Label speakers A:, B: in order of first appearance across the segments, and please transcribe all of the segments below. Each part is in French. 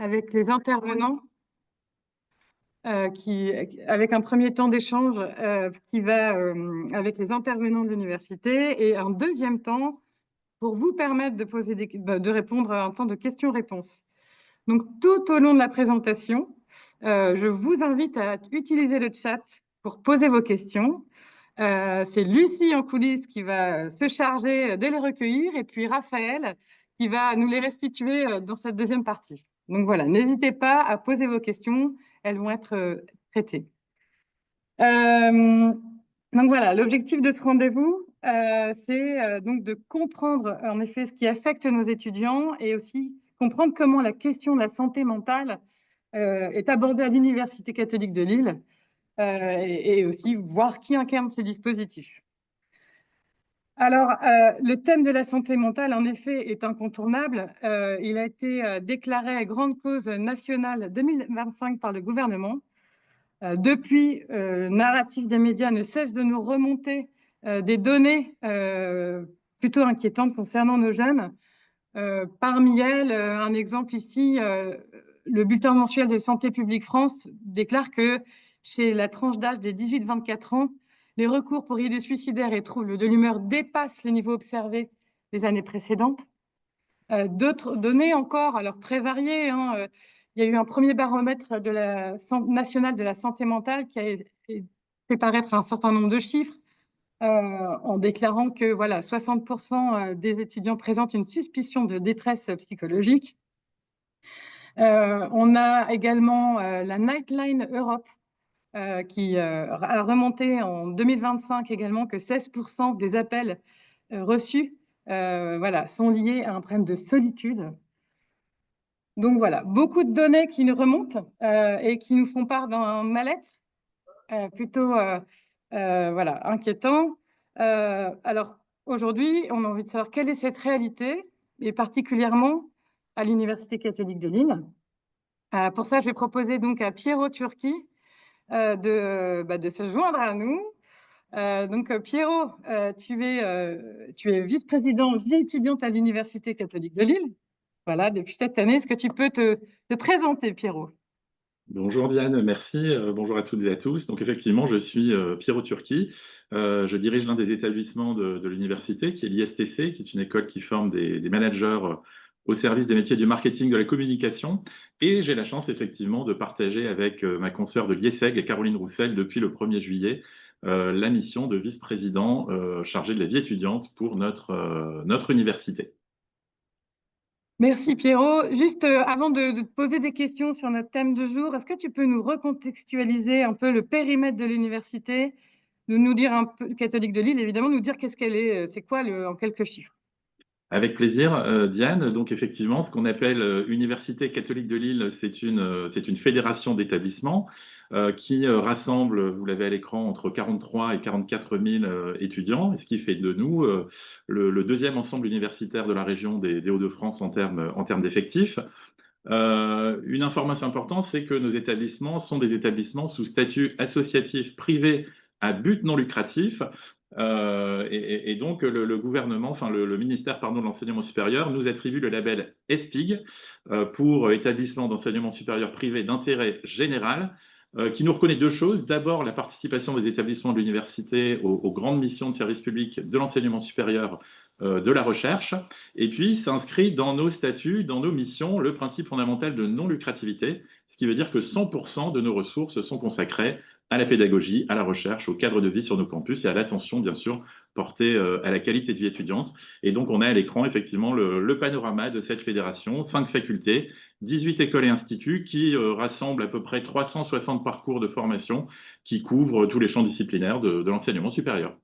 A: avec les intervenants, avec un premier temps d'échange qui va avec les intervenants de l'université et un deuxième temps pour vous permettre de répondre à un temps de questions-réponses. Donc, tout au long de la présentation, je vous invite à utiliser le chat pour poser vos questions. C'est Lucie en coulisses qui va se charger de les recueillir et puis Raphaël qui va nous les restituer dans cette deuxième partie. Donc voilà, n'hésitez pas à poser vos questions, elles vont être traitées. Donc voilà, l'objectif de ce rendez-vous, c'est donc de comprendre en effet ce qui affecte nos étudiants et aussi comprendre comment la question de la santé mentale est abordée à l'Université catholique de Lille et aussi voir qui incarne ces dispositifs. Alors, le thème de la santé mentale, en effet, est incontournable. Il a été déclaré grande cause nationale 2025 par le gouvernement. Depuis, le narratif des médias ne cesse de nous remonter des données plutôt inquiétantes concernant nos jeunes. Parmi elles, un exemple ici, le bulletin mensuel de Santé publique France déclare que chez la tranche d'âge des 18-24 ans, les recours pour idées suicidaires et troubles de l'humeur dépassent les niveaux observés les années précédentes. D'autres données encore, alors très variées, hein, il y a eu un premier baromètre de la national de la santé mentale qui a fait paraître un certain nombre de chiffres en déclarant que voilà, 60% des étudiants présentent une suspicion de détresse psychologique. On a également la Nightline Europe qui a remonté en 2025 également que 16% des appels reçus voilà, sont liés à un problème de solitude. Donc voilà, beaucoup de données qui nous remontent et qui nous font part d'un mal-être plutôt voilà, inquiétant. Alors aujourd'hui, on a envie de savoir quelle est cette réalité, et particulièrement à l'Université catholique de Lille. Pour ça, je vais proposer donc à Piero Turchi de se joindre à nous. Donc Piero, tu es vice-président vie étudiante à l'Université catholique de Lille. Voilà, depuis cette année, est-ce que tu peux te présenter, Piero?
B: Bonjour Diane, merci. Bonjour à toutes et à tous. Donc effectivement, je suis Piero Turchi. Je dirige l'un des établissements de l'université, qui est l'ISTC, qui est une école qui forme des managers au service des métiers du marketing, de la communication. Et j'ai la chance effectivement de partager avec ma consoeur de l'IESEG, Caroline Roussel, depuis le 1er juillet, la mission de vice-président chargé de la vie étudiante pour notre université.
A: Merci Pierrot. Juste avant de te poser des questions sur notre thème du jour, est-ce que tu peux nous recontextualiser un peu le périmètre de l'université, nous dire un peu, catholique de Lille évidemment, nous dire qu'est-ce qu'elle est, c'est quoi en quelques chiffres?
B: Avec plaisir, Diane. Donc effectivement, ce qu'on appelle Université catholique de Lille, c'est une fédération d'établissements qui rassemble, vous l'avez à l'écran, entre 43 et 44 000 étudiants, et ce qui fait de nous le deuxième ensemble universitaire de la région des Hauts-de-France en termes d'effectifs. Une information importante, c'est que nos établissements sont des établissements sous statut associatif privé à but non lucratif. Et donc, le gouvernement, enfin le ministère pardon, de l'enseignement supérieur nous attribue le label ESPIG pour établissement d'enseignement supérieur privé d'intérêt général, qui nous reconnaît deux choses. D'abord, la participation des établissements de l'université aux grandes missions de service public de l'enseignement supérieur, de la recherche. Et puis, s'inscrit dans nos statuts, dans nos missions, le principe fondamental de non-lucrativité, ce qui veut dire que 100% de nos ressources sont consacrées à la pédagogie, à la recherche, au cadre de vie sur nos campus et à l'attention, bien sûr, portée à la qualité de vie étudiante. Et donc, on a à l'écran, effectivement, le panorama de cette fédération, 5 facultés, 18 écoles et instituts qui rassemblent à peu près 360 parcours de formation qui couvrent tous les champs disciplinaires de l'enseignement supérieur.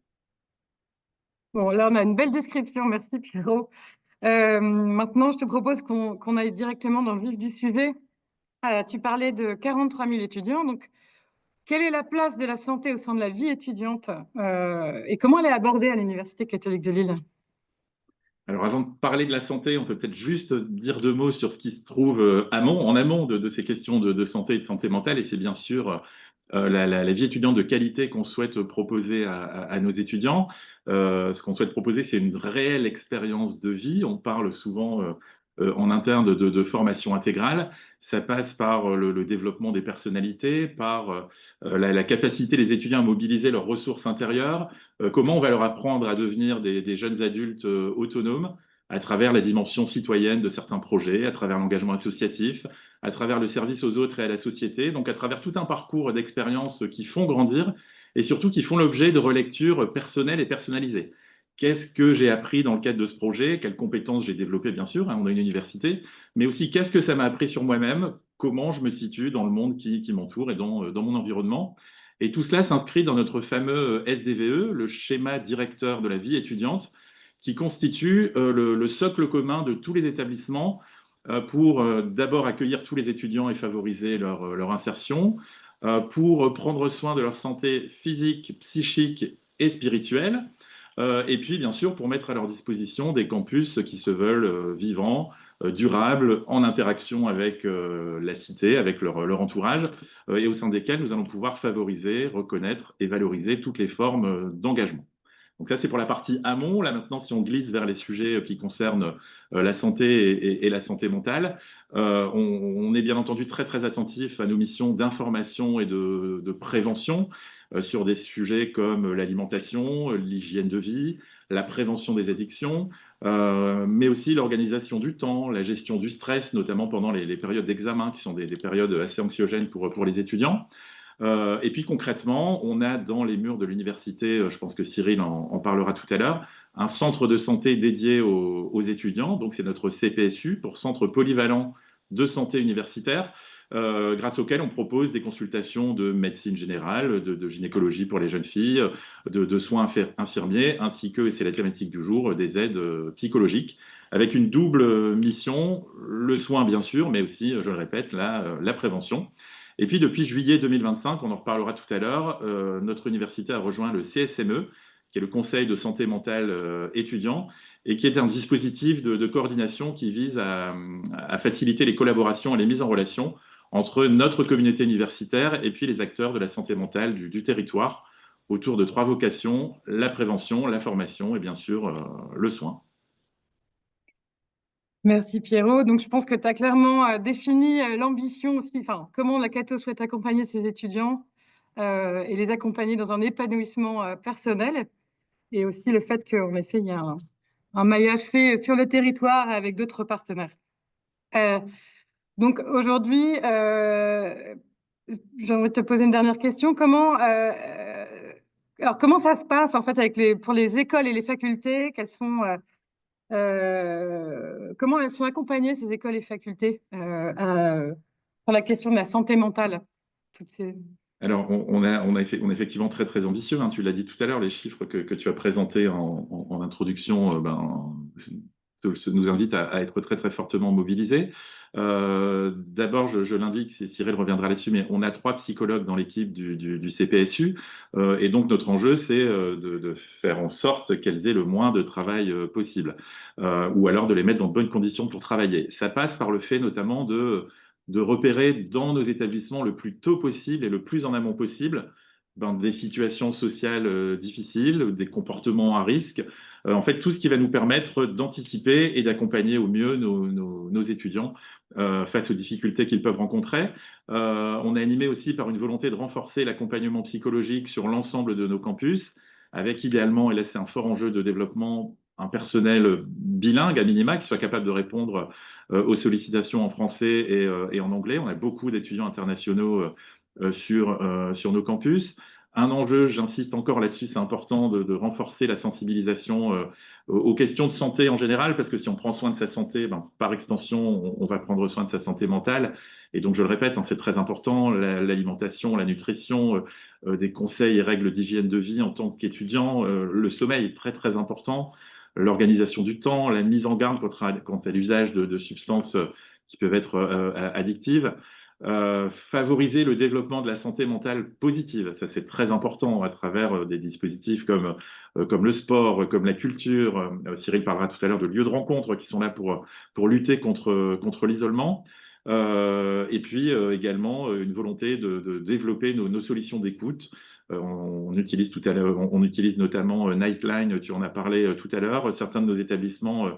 A: Bon, là, on a une belle description, merci Pierrot. Maintenant, je te propose qu'on aille directement dans le vif du sujet. Tu parlais de 43 000 étudiants, donc quelle est la place de la santé au sein de la vie étudiante et comment elle est abordée à l'Université catholique de Lille?
B: Alors, avant de parler de la santé, on peut peut-être juste dire deux mots sur ce qui se trouve en amont de ces questions de santé et de santé mentale. Et c'est bien sûr la vie étudiante de qualité qu'on souhaite proposer à nos étudiants. Ce qu'on souhaite proposer, c'est une réelle expérience de vie. On parle souvent en interne de formation intégrale. Ça passe par le développement des personnalités, par la capacité des étudiants à mobiliser leurs ressources intérieures, comment on va leur apprendre à devenir des jeunes adultes autonomes à travers la dimension citoyenne de certains projets, à travers l'engagement associatif, à travers le service aux autres et à la société, donc à travers tout un parcours d'expériences qui font grandir et surtout qui font l'objet de relectures personnelles et personnalisées. Qu'est-ce que j'ai appris dans le cadre de ce projet? Quelles compétences j'ai développées, bien sûr, hein, on a une université, mais aussi qu'est-ce que ça m'a appris sur moi-même? Comment je me situe dans le monde qui m'entoure et dans mon environnement? Et tout cela s'inscrit dans notre fameux SDVE, le schéma directeur de la vie étudiante, qui constitue le socle commun de tous les établissements pour d'abord accueillir tous les étudiants et favoriser leur insertion, pour prendre soin de leur santé physique, psychique et spirituelle, et puis bien sûr pour mettre à leur disposition des campus qui se veulent vivants, durables, en interaction avec la cité, avec leur entourage, et au sein desquels nous allons pouvoir favoriser, reconnaître et valoriser toutes les formes d'engagement. Donc ça, c'est pour la partie amont. Là, maintenant, si on glisse vers les sujets qui concernent la santé et la santé mentale, on est bien entendu très, très attentif à nos missions d'information et de prévention sur des sujets comme l'alimentation, l'hygiène de vie, la prévention des addictions, mais aussi l'organisation du temps, la gestion du stress, notamment pendant les périodes d'examen, qui sont des périodes assez anxiogènes pour les étudiants. Et puis concrètement, on a dans les murs de l'université, je pense que Cyril en parlera tout à l'heure, un centre de santé dédié aux étudiants. Donc c'est notre CPSU pour Centre Polyvalent de Santé Universitaire, grâce auquel on propose des consultations de médecine générale, de gynécologie pour les jeunes filles, de soins infirmiers, ainsi que, et c'est la thématique du jour, des aides psychologiques, avec une double mission, le soin bien sûr, mais aussi, je le répète, la prévention. Et puis, depuis juillet 2025, on en reparlera tout à l'heure, notre université a rejoint le CSME, qui est le Conseil de santé mentale étudiant, et qui est un dispositif de coordination qui vise à faciliter les collaborations et les mises en relation entre notre communauté universitaire et puis les acteurs de la santé mentale du territoire, autour de trois vocations: la prévention, la formation et bien sûr le soin.
A: Merci Pierrot. Donc, je pense que tu as clairement défini l'ambition aussi, enfin, comment la Cato souhaite accompagner ses étudiants et les accompagner dans un épanouissement personnel. Et aussi le fait qu'en effet, il y a un maillage fait sur le territoire avec d'autres partenaires. Euh, donc, aujourd'hui, j'aimerais te poser une dernière question. Alors, comment ça se passe en fait pour les écoles et les facultés? Comment elles sont accompagnées, ces écoles et facultés, pour la question de la santé mentale? Toutes ces...
B: Alors, on est effectivement très, très ambitieux, hein. Tu l'as dit tout à l'heure, les chiffres que tu as présentés en introduction nous invitent à être très, très fortement mobilisés. D'abord, je l'indique, Cyril reviendra là-dessus, mais on a 3 psychologues dans l'équipe du CPSU. Et donc, notre enjeu, c'est de faire en sorte qu'elles aient le moins de travail possible, ou alors de les mettre dans de bonnes conditions pour travailler. Ça passe par le fait notamment de repérer dans nos établissements le plus tôt possible et le plus en amont possible des situations sociales difficiles, des comportements à risque, en fait tout ce qui va nous permettre d'anticiper et d'accompagner au mieux nos étudiants face aux difficultés qu'ils peuvent rencontrer. On est animé aussi par une volonté de renforcer l'accompagnement psychologique sur l'ensemble de nos campus, avec idéalement, et là c'est un fort enjeu de développement, un personnel bilingue à minima qui soit capable de répondre aux sollicitations en français et en anglais. On a beaucoup d'étudiants internationaux sur nos campus. Un enjeu, j'insiste encore là-dessus, c'est important de renforcer la sensibilisation aux questions de santé en général, parce que si on prend soin de sa santé, par extension, on va prendre soin de sa santé mentale. Et donc, je le répète, hein, c'est très important, l'alimentation, la nutrition, des conseils et règles d'hygiène de vie en tant qu'étudiant. Le sommeil est très, très important. L'organisation du temps, la mise en garde quant à l'usage de substances qui peuvent être addictives. Favoriser le développement de la santé mentale positive, ça c'est très important à travers des dispositifs comme le sport, comme la culture. Cyril parlera tout à l'heure de lieux de rencontre qui sont là pour lutter contre l'isolement. Et puis également une volonté de développer nos solutions d'écoute. On utilise on utilise notamment Nightline, tu en as parlé tout à l'heure. Certains de nos établissements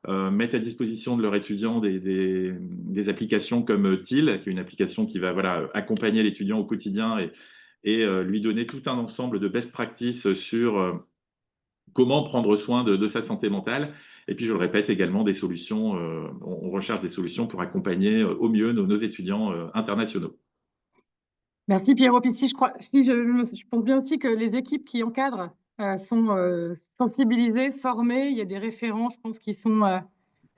B: mettent à disposition de leurs étudiants des applications comme TIL, qui est une application qui va voilà, accompagner l'étudiant au quotidien et lui donner tout un ensemble de best practices sur comment prendre soin de sa santé mentale. Et puis, je le répète également, des solutions, on recherche des solutions pour accompagner au mieux nos étudiants internationaux.
A: Merci Pierrot. Puis si je crois, si je pense bien aussi que les équipes qui encadrent sont sensibilisées, formées. Il y a des référents, je pense, qui sont,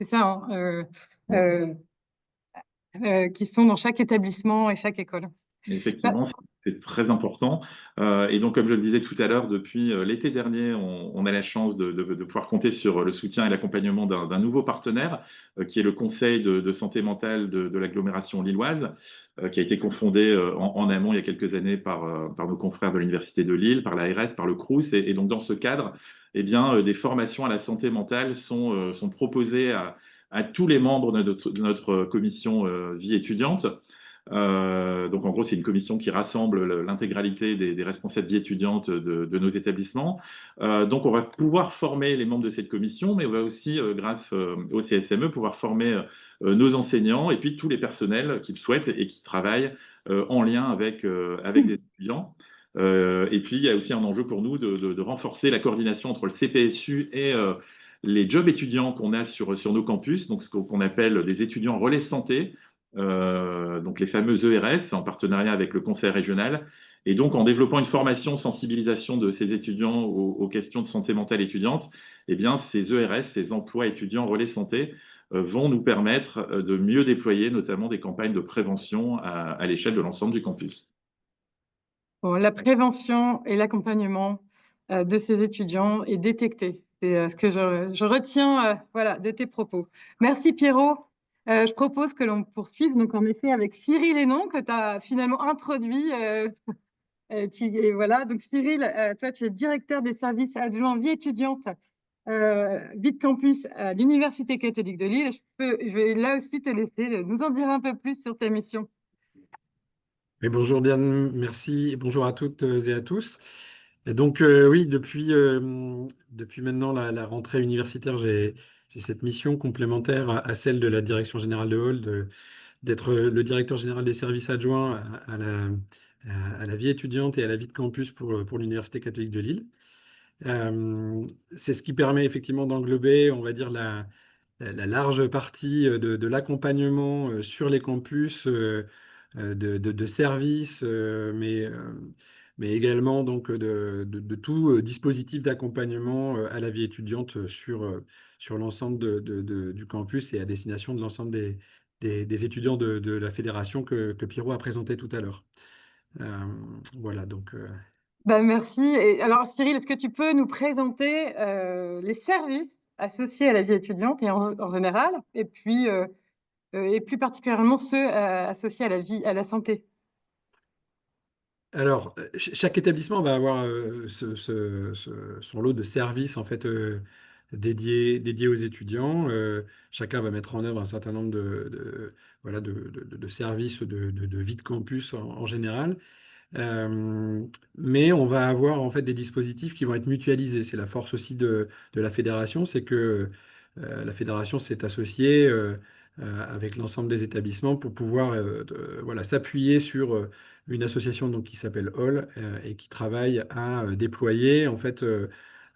A: c'est ça, hein, euh, qui sont dans chaque établissement et chaque école. Bah,
B: Effectivement, c'est très important. Et donc, comme je le disais tout à l'heure, depuis l'été dernier, on a la chance de pouvoir compter sur le soutien et l'accompagnement d'un nouveau partenaire, qui est le Conseil de santé mentale de l'agglomération lilloise, qui a été confondé en amont il y a quelques années par nos confrères de l'Université de Lille, par l'ARS, par le Crous. Et donc, dans ce cadre, eh bien, des formations à la santé mentale sont proposées à tous les membres de notre commission vie étudiante. Donc, en gros, c'est une commission qui rassemble l'intégralité des responsables vie étudiante de nos établissements. Donc, on va pouvoir former les membres de cette commission, mais on va aussi, grâce au CSME, pouvoir former nos enseignants et puis tous les personnels qui le souhaitent et qui travaillent en lien avec des étudiants. Et puis, il y a aussi un enjeu pour nous de renforcer la coordination entre le CPSU et les jobs étudiants qu'on a sur nos campus, donc ce qu'on appelle des étudiants relais santé, donc les fameux ERS, en partenariat avec le conseil régional. Et donc, en développant une formation, sensibilisation de ces étudiants aux questions de santé mentale étudiante, eh bien, ces ERS, ces emplois étudiants relais santé, vont nous permettre de mieux déployer notamment des campagnes de prévention à l'échelle de l'ensemble du campus.
A: bon, la prévention et l'accompagnement de ces étudiants est détecté. C'est ce que je retiens voilà, de tes propos. Merci Pierrot. Je propose que l'on poursuive donc en effet avec Cyril Hénon que tu as finalement introduit. Et voilà, donc Cyril, toi tu es directeur des services adjoints vie étudiante, vie de campus à l'Université catholique de Lille. Je vais là aussi te laisser nous en dire un peu plus sur ta mission.
C: Mais bonjour Diane, merci et bonjour à toutes et à tous. Et donc oui, depuis maintenant la rentrée universitaire, j'ai cette mission complémentaire à celle de la direction générale de Hall, d'être le directeur général des services adjoints à la vie étudiante et à la vie de campus pour l'Université catholique de Lille. C'est ce qui permet effectivement d'englober, on va dire, la large partie de l'accompagnement sur les campus, de services, mais également donc de tout dispositif d'accompagnement à la vie étudiante sur l'ensemble du campus et à destination de l'ensemble des étudiants de la fédération que Pierrot a présenté tout à l'heure. Voilà, donc.
A: Ben, merci. Et alors, Cyril, est-ce que tu peux nous présenter les services associés à la vie étudiante et en général, et plus particulièrement ceux associés à la vie, à la santé?
C: Alors, chaque établissement va avoir son lot de services en fait dédiés aux étudiants. Chacun va mettre en œuvre un certain nombre voilà, de services de vie de campus en général. Mais on va avoir en fait des dispositifs qui vont être mutualisés. C'est la force aussi de la fédération, c'est que la fédération s'est associée avec l'ensemble des établissements pour pouvoir voilà, s'appuyer sur une association donc, qui s'appelle Hall et qui travaille à déployer en fait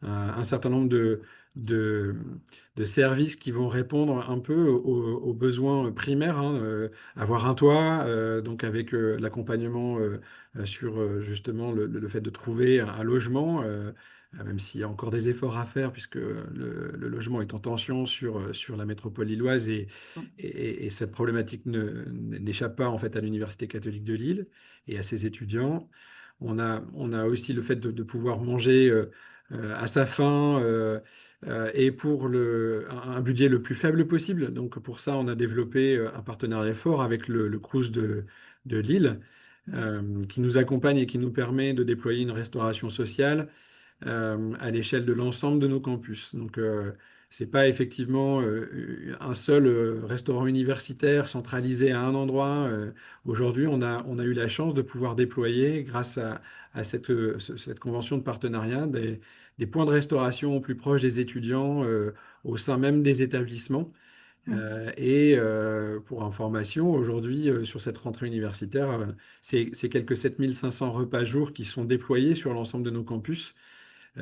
C: un certain nombre de, de services qui vont répondre un peu aux besoins primaires, hein, avoir un toit, donc avec l'accompagnement sur justement le fait de trouver un logement, même s'il y a encore des efforts à faire, puisque le logement est en tension sur la métropole lilloise et cette problématique n'échappe pas en fait à l'Université catholique de Lille et à ses étudiants. On a aussi le fait de pouvoir manger à sa faim et pour un budget le plus faible possible. Donc pour ça, on a développé un partenariat fort avec le Crous de Lille qui nous accompagne et qui nous permet de déployer une restauration sociale à l'échelle de l'ensemble de nos campus. Donc c'est pas effectivement un seul restaurant universitaire centralisé à un endroit. Aujourd'hui, on a eu la chance de pouvoir déployer, grâce à cette convention de partenariat, des points de restauration plus proches des étudiants au sein même des établissements. Pour information, aujourd'hui, sur cette rentrée universitaire, c'est quelques 7500 repas jour qui sont déployés sur l'ensemble de nos campus,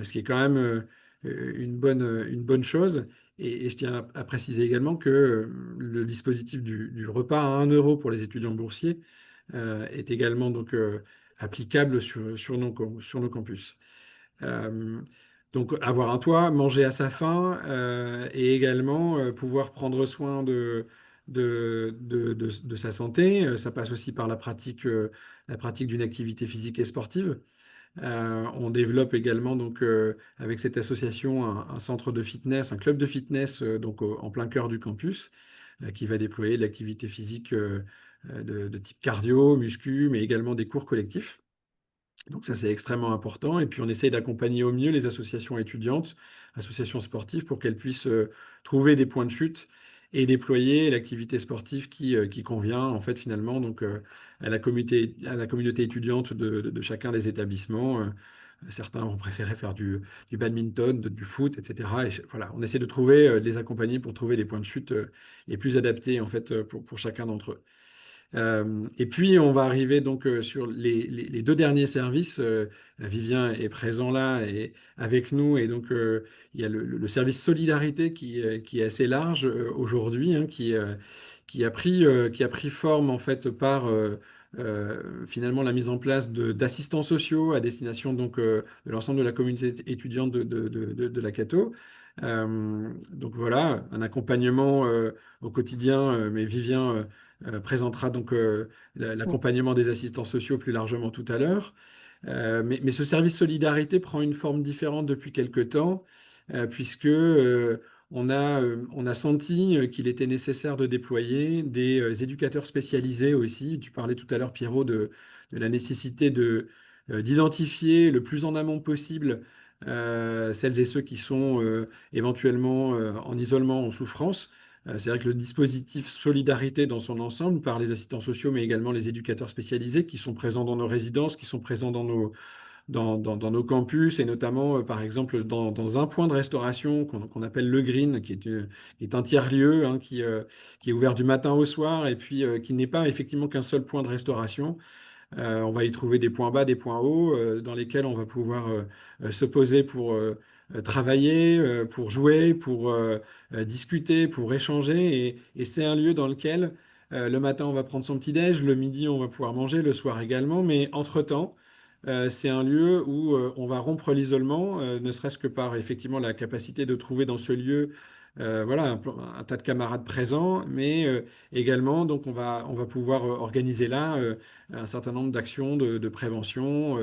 C: ce qui est quand même une bonne chose. Et je tiens à préciser également que le dispositif du repas à 1 € pour les étudiants boursiers est également donc applicable sur nos campus. Euh, donc avoir un toit, manger à sa faim et également pouvoir prendre soin de sa santé. Ça passe aussi par la pratique d'une activité physique et sportive. On développe également donc avec cette association un centre de fitness, un club de fitness en plein cœur du campus qui va déployer de l'activité physique de type cardio, muscu, mais également des cours collectifs. Donc ça, c'est extrêmement important. Et puis, on essaye d'accompagner au mieux les associations étudiantes, associations sportives, pour qu'elles puissent trouver des points de chute et déployer l'activité sportive qui convient, en fait, finalement, donc, à la communauté étudiante de chacun des établissements. Certains vont préférer faire du badminton, du foot, etc. Voilà, on essaie de trouver, de les accompagner pour trouver les points de chute les plus adaptés, en fait, pour chacun d'entre eux. Et puis, on va arriver donc sur les deux derniers services. Vivien est présent là et avec nous. Et donc, il y a le service solidarité qui est assez large aujourd'hui, hein, qui a pris forme en fait par finalement la mise en place d'assistants sociaux à destination donc de l'ensemble de la communauté étudiante de la Cato. Donc voilà, un accompagnement au quotidien, mais Vivien présentera donc l'accompagnement des assistants sociaux plus largement tout à l'heure. Mais ce service solidarité prend une forme différente depuis quelque temps, puisque on a senti qu'il était nécessaire de déployer des éducateurs spécialisés aussi. Tu parlais tout à l'heure, Pierrot, de la nécessité d'identifier le plus en amont possible celles et ceux qui sont éventuellement en isolement, en souffrance. C'est vrai que le dispositif Solidarité dans son ensemble, par les assistants sociaux, mais également les éducateurs spécialisés qui sont présents dans nos résidences, qui sont présents dans nos campus, et notamment, par exemple, dans un point de restauration qu'on appelle le Green, qui est un tiers-lieu, hein, qui est ouvert du matin au soir, et puis qui n'est pas effectivement qu'un seul point de restauration. On va y trouver des points bas, des points hauts, dans lesquels on va pouvoir se poser pour travailler, pour jouer, pour discuter, pour échanger. Et c'est un lieu dans lequel le matin, on va prendre son petit-déj, le midi, on va pouvoir manger, le soir également. Mais entre-temps, c'est un lieu où on va rompre l'isolement, ne serait-ce que par effectivement la capacité de trouver dans ce lieu voilà, un tas de camarades présents, mais également, donc on va pouvoir organiser là un certain nombre d'actions de prévention,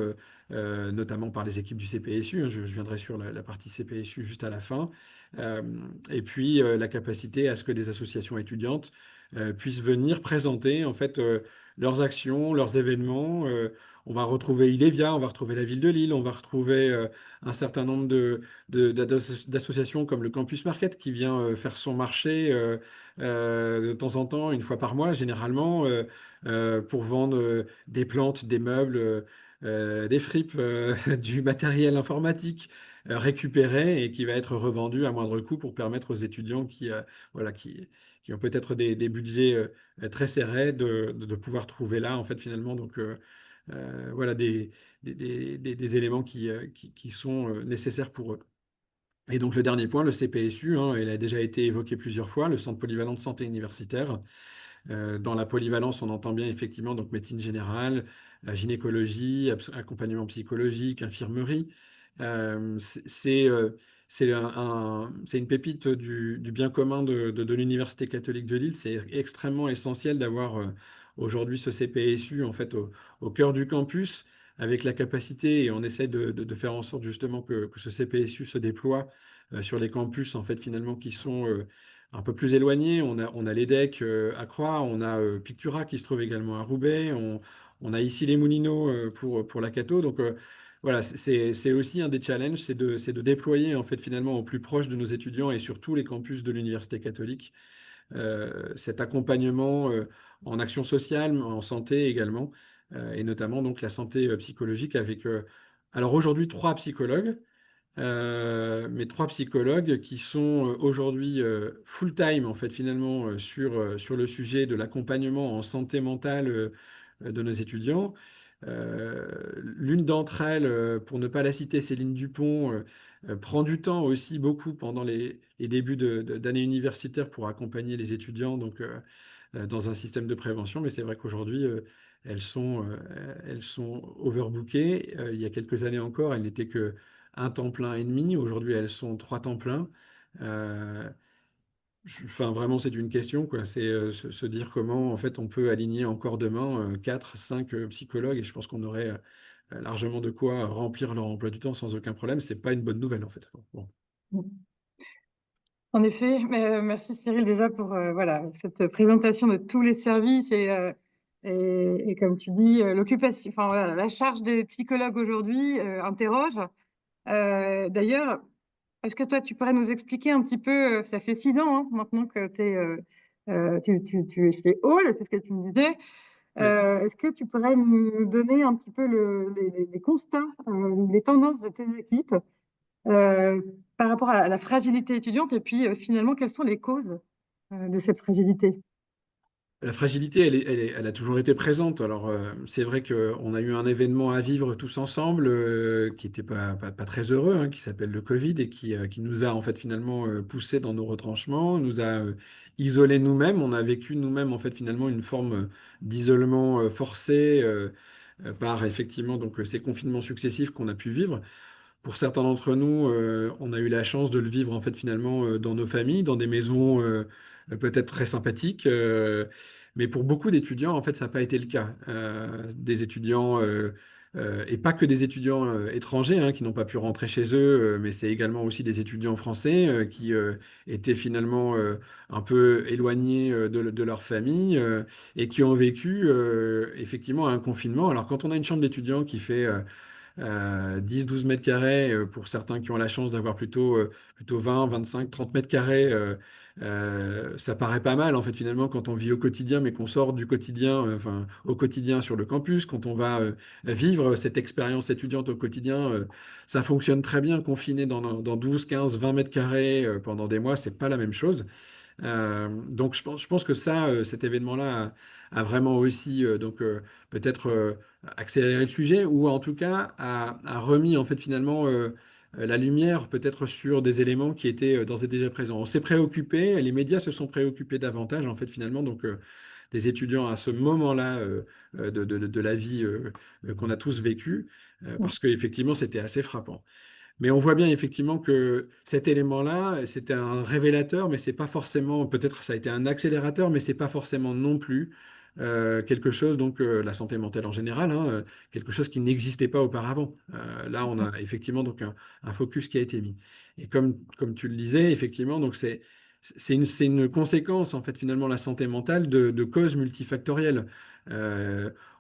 C: notamment par les équipes du CPSU. Hein, je viendrai sur la partie CPSU juste à la fin. Euh, et puis la capacité à ce que des associations étudiantes puissent venir présenter en fait leurs actions, leurs événements. On va retrouver Ilévia, on va retrouver la ville de Lille, on va retrouver un certain nombre d'associations comme le Campus Market qui vient faire son marché de temps en temps, une fois par mois généralement, pour vendre des plantes, des meubles, des fripes, du matériel informatique récupéré et qui va être revendu à moindre coût pour permettre aux étudiants voilà, qui ont peut-être des budgets très serrés de pouvoir trouver là, en fait, finalement, donc, voilà, des éléments qui sont nécessaires pour eux. Et donc le dernier point, le CPSU, hein, il a déjà été évoqué plusieurs fois, le Centre polyvalent de santé universitaire. Dans la polyvalence, on entend bien effectivement donc médecine générale, gynécologie, accompagnement psychologique, infirmerie. Euh, c'est c'est euh, c'est une pépite du bien commun de l'Université catholique de Lille. C'est extrêmement essentiel d'avoir aujourd'hui ce CPSU en fait au cœur du campus avec la capacité, et on essaie de faire en sorte justement que ce CPSU se déploie sur les campus en fait finalement qui sont un peu plus éloignés. On a l'EDEC à Croix, on a Pictura qui se trouve également à Roubaix, on a ici les Moulineaux pour la Cato. Donc voilà, c'est aussi un des challenges, c'est de déployer en fait finalement au plus proche de nos étudiants et sur tous les campus de l'Université catholique cet accompagnement en action sociale, en santé également, et notamment donc la santé psychologique avec alors aujourd'hui trois psychologues, mais trois psychologues qui sont aujourd'hui full-time en fait finalement sur le sujet de l'accompagnement en santé mentale de nos étudiants. L'une d'entre elles, pour ne pas la citer, Céline Dupont, prend du temps aussi beaucoup pendant les débuts d'année universitaire pour accompagner les étudiants donc, dans un système de prévention. Mais c'est vrai qu'aujourd'hui, elles sont overbookées. Il y a quelques années encore, elles n'étaient que un temps plein et demi. Aujourd'hui, elles sont trois temps pleins. Euh, Enfin, vraiment, c'est une question, quoi. C'est se dire comment, en fait, on peut aligner encore demain 4, 5 psychologues, et je pense qu'on aurait largement de quoi remplir leur emploi du temps sans aucun problème. C'est pas une bonne nouvelle, en fait. Bon.
A: En effet, merci Cyril déjà pour voilà, cette présentation de tous les services et comme tu dis, l'occupation, enfin voilà, la charge des psychologues aujourd'hui interroge. D'ailleurs, est-ce que toi tu pourrais nous expliquer un petit peu, ça fait 6 ans hein, maintenant que tu es chez Hall, c'est ce que tu me disais.
C: Oui.
A: Est-ce que tu pourrais nous donner un petit peu les constats, les tendances de tes équipes euh, par rapport à la fragilité étudiante et puis finalement, quelles sont les causes de cette fragilité?
C: La fragilité, elle a toujours été présente. Alors, c'est vrai qu'on a eu un événement à vivre tous ensemble qui n'était pas très heureux, hein, qui s'appelle le Covid et qui nous a en fait finalement poussé dans nos retranchements, nous a isolés nous-mêmes. On a vécu nous-mêmes en fait finalement une forme d'isolement forcé par effectivement donc ces confinements successifs qu'on a pu vivre. Pour certains d'entre nous, on a eu la chance de le vivre en fait finalement dans nos familles, dans des maisons peut-être très sympathiques. Mais pour beaucoup d'étudiants, en fait, ça n'a pas été le cas. Des étudiants, et pas que des étudiants étrangers hein, qui n'ont pas pu rentrer chez eux, mais c'est également aussi des étudiants français qui étaient finalement un peu éloignés de leur famille et qui ont vécu effectivement un confinement. Alors quand on a une chambre d'étudiants qui fait 10-12 mètres carrés pour certains qui ont la chance d'avoir plutôt 20, 25, 30 mètres carrés. Ça paraît pas mal en fait finalement quand on vit au quotidien, mais qu'on sort du quotidien, enfin au quotidien sur le campus, quand on va vivre cette expérience étudiante au quotidien, ça fonctionne très bien confiné dans 12, 15, 20 mètres carrés pendant des mois, c'est pas la même chose. Donc je pense que ça, cet événement-là a vraiment aussi donc peut-être accéléré le sujet ou en tout cas a remis en fait finalement la lumière peut-être sur des éléments qui étaient d'ores et déjà présents. On s'est préoccupé, les médias se sont préoccupés davantage en fait finalement donc des étudiants à ce moment-là de la vie qu'on a tous vécu parce qu'effectivement c'était assez frappant. Mais on voit bien effectivement que cet élément-là, c'était un révélateur, mais c'est pas forcément, peut-être ça a été un accélérateur, mais c'est pas forcément non plus quelque chose, donc la santé mentale en général, hein, quelque chose qui n'existait pas auparavant. Là, on a effectivement donc un focus qui a été mis. Et comme tu le disais, effectivement, donc c'est une conséquence, en fait, finalement, la santé mentale de causes multifactorielles.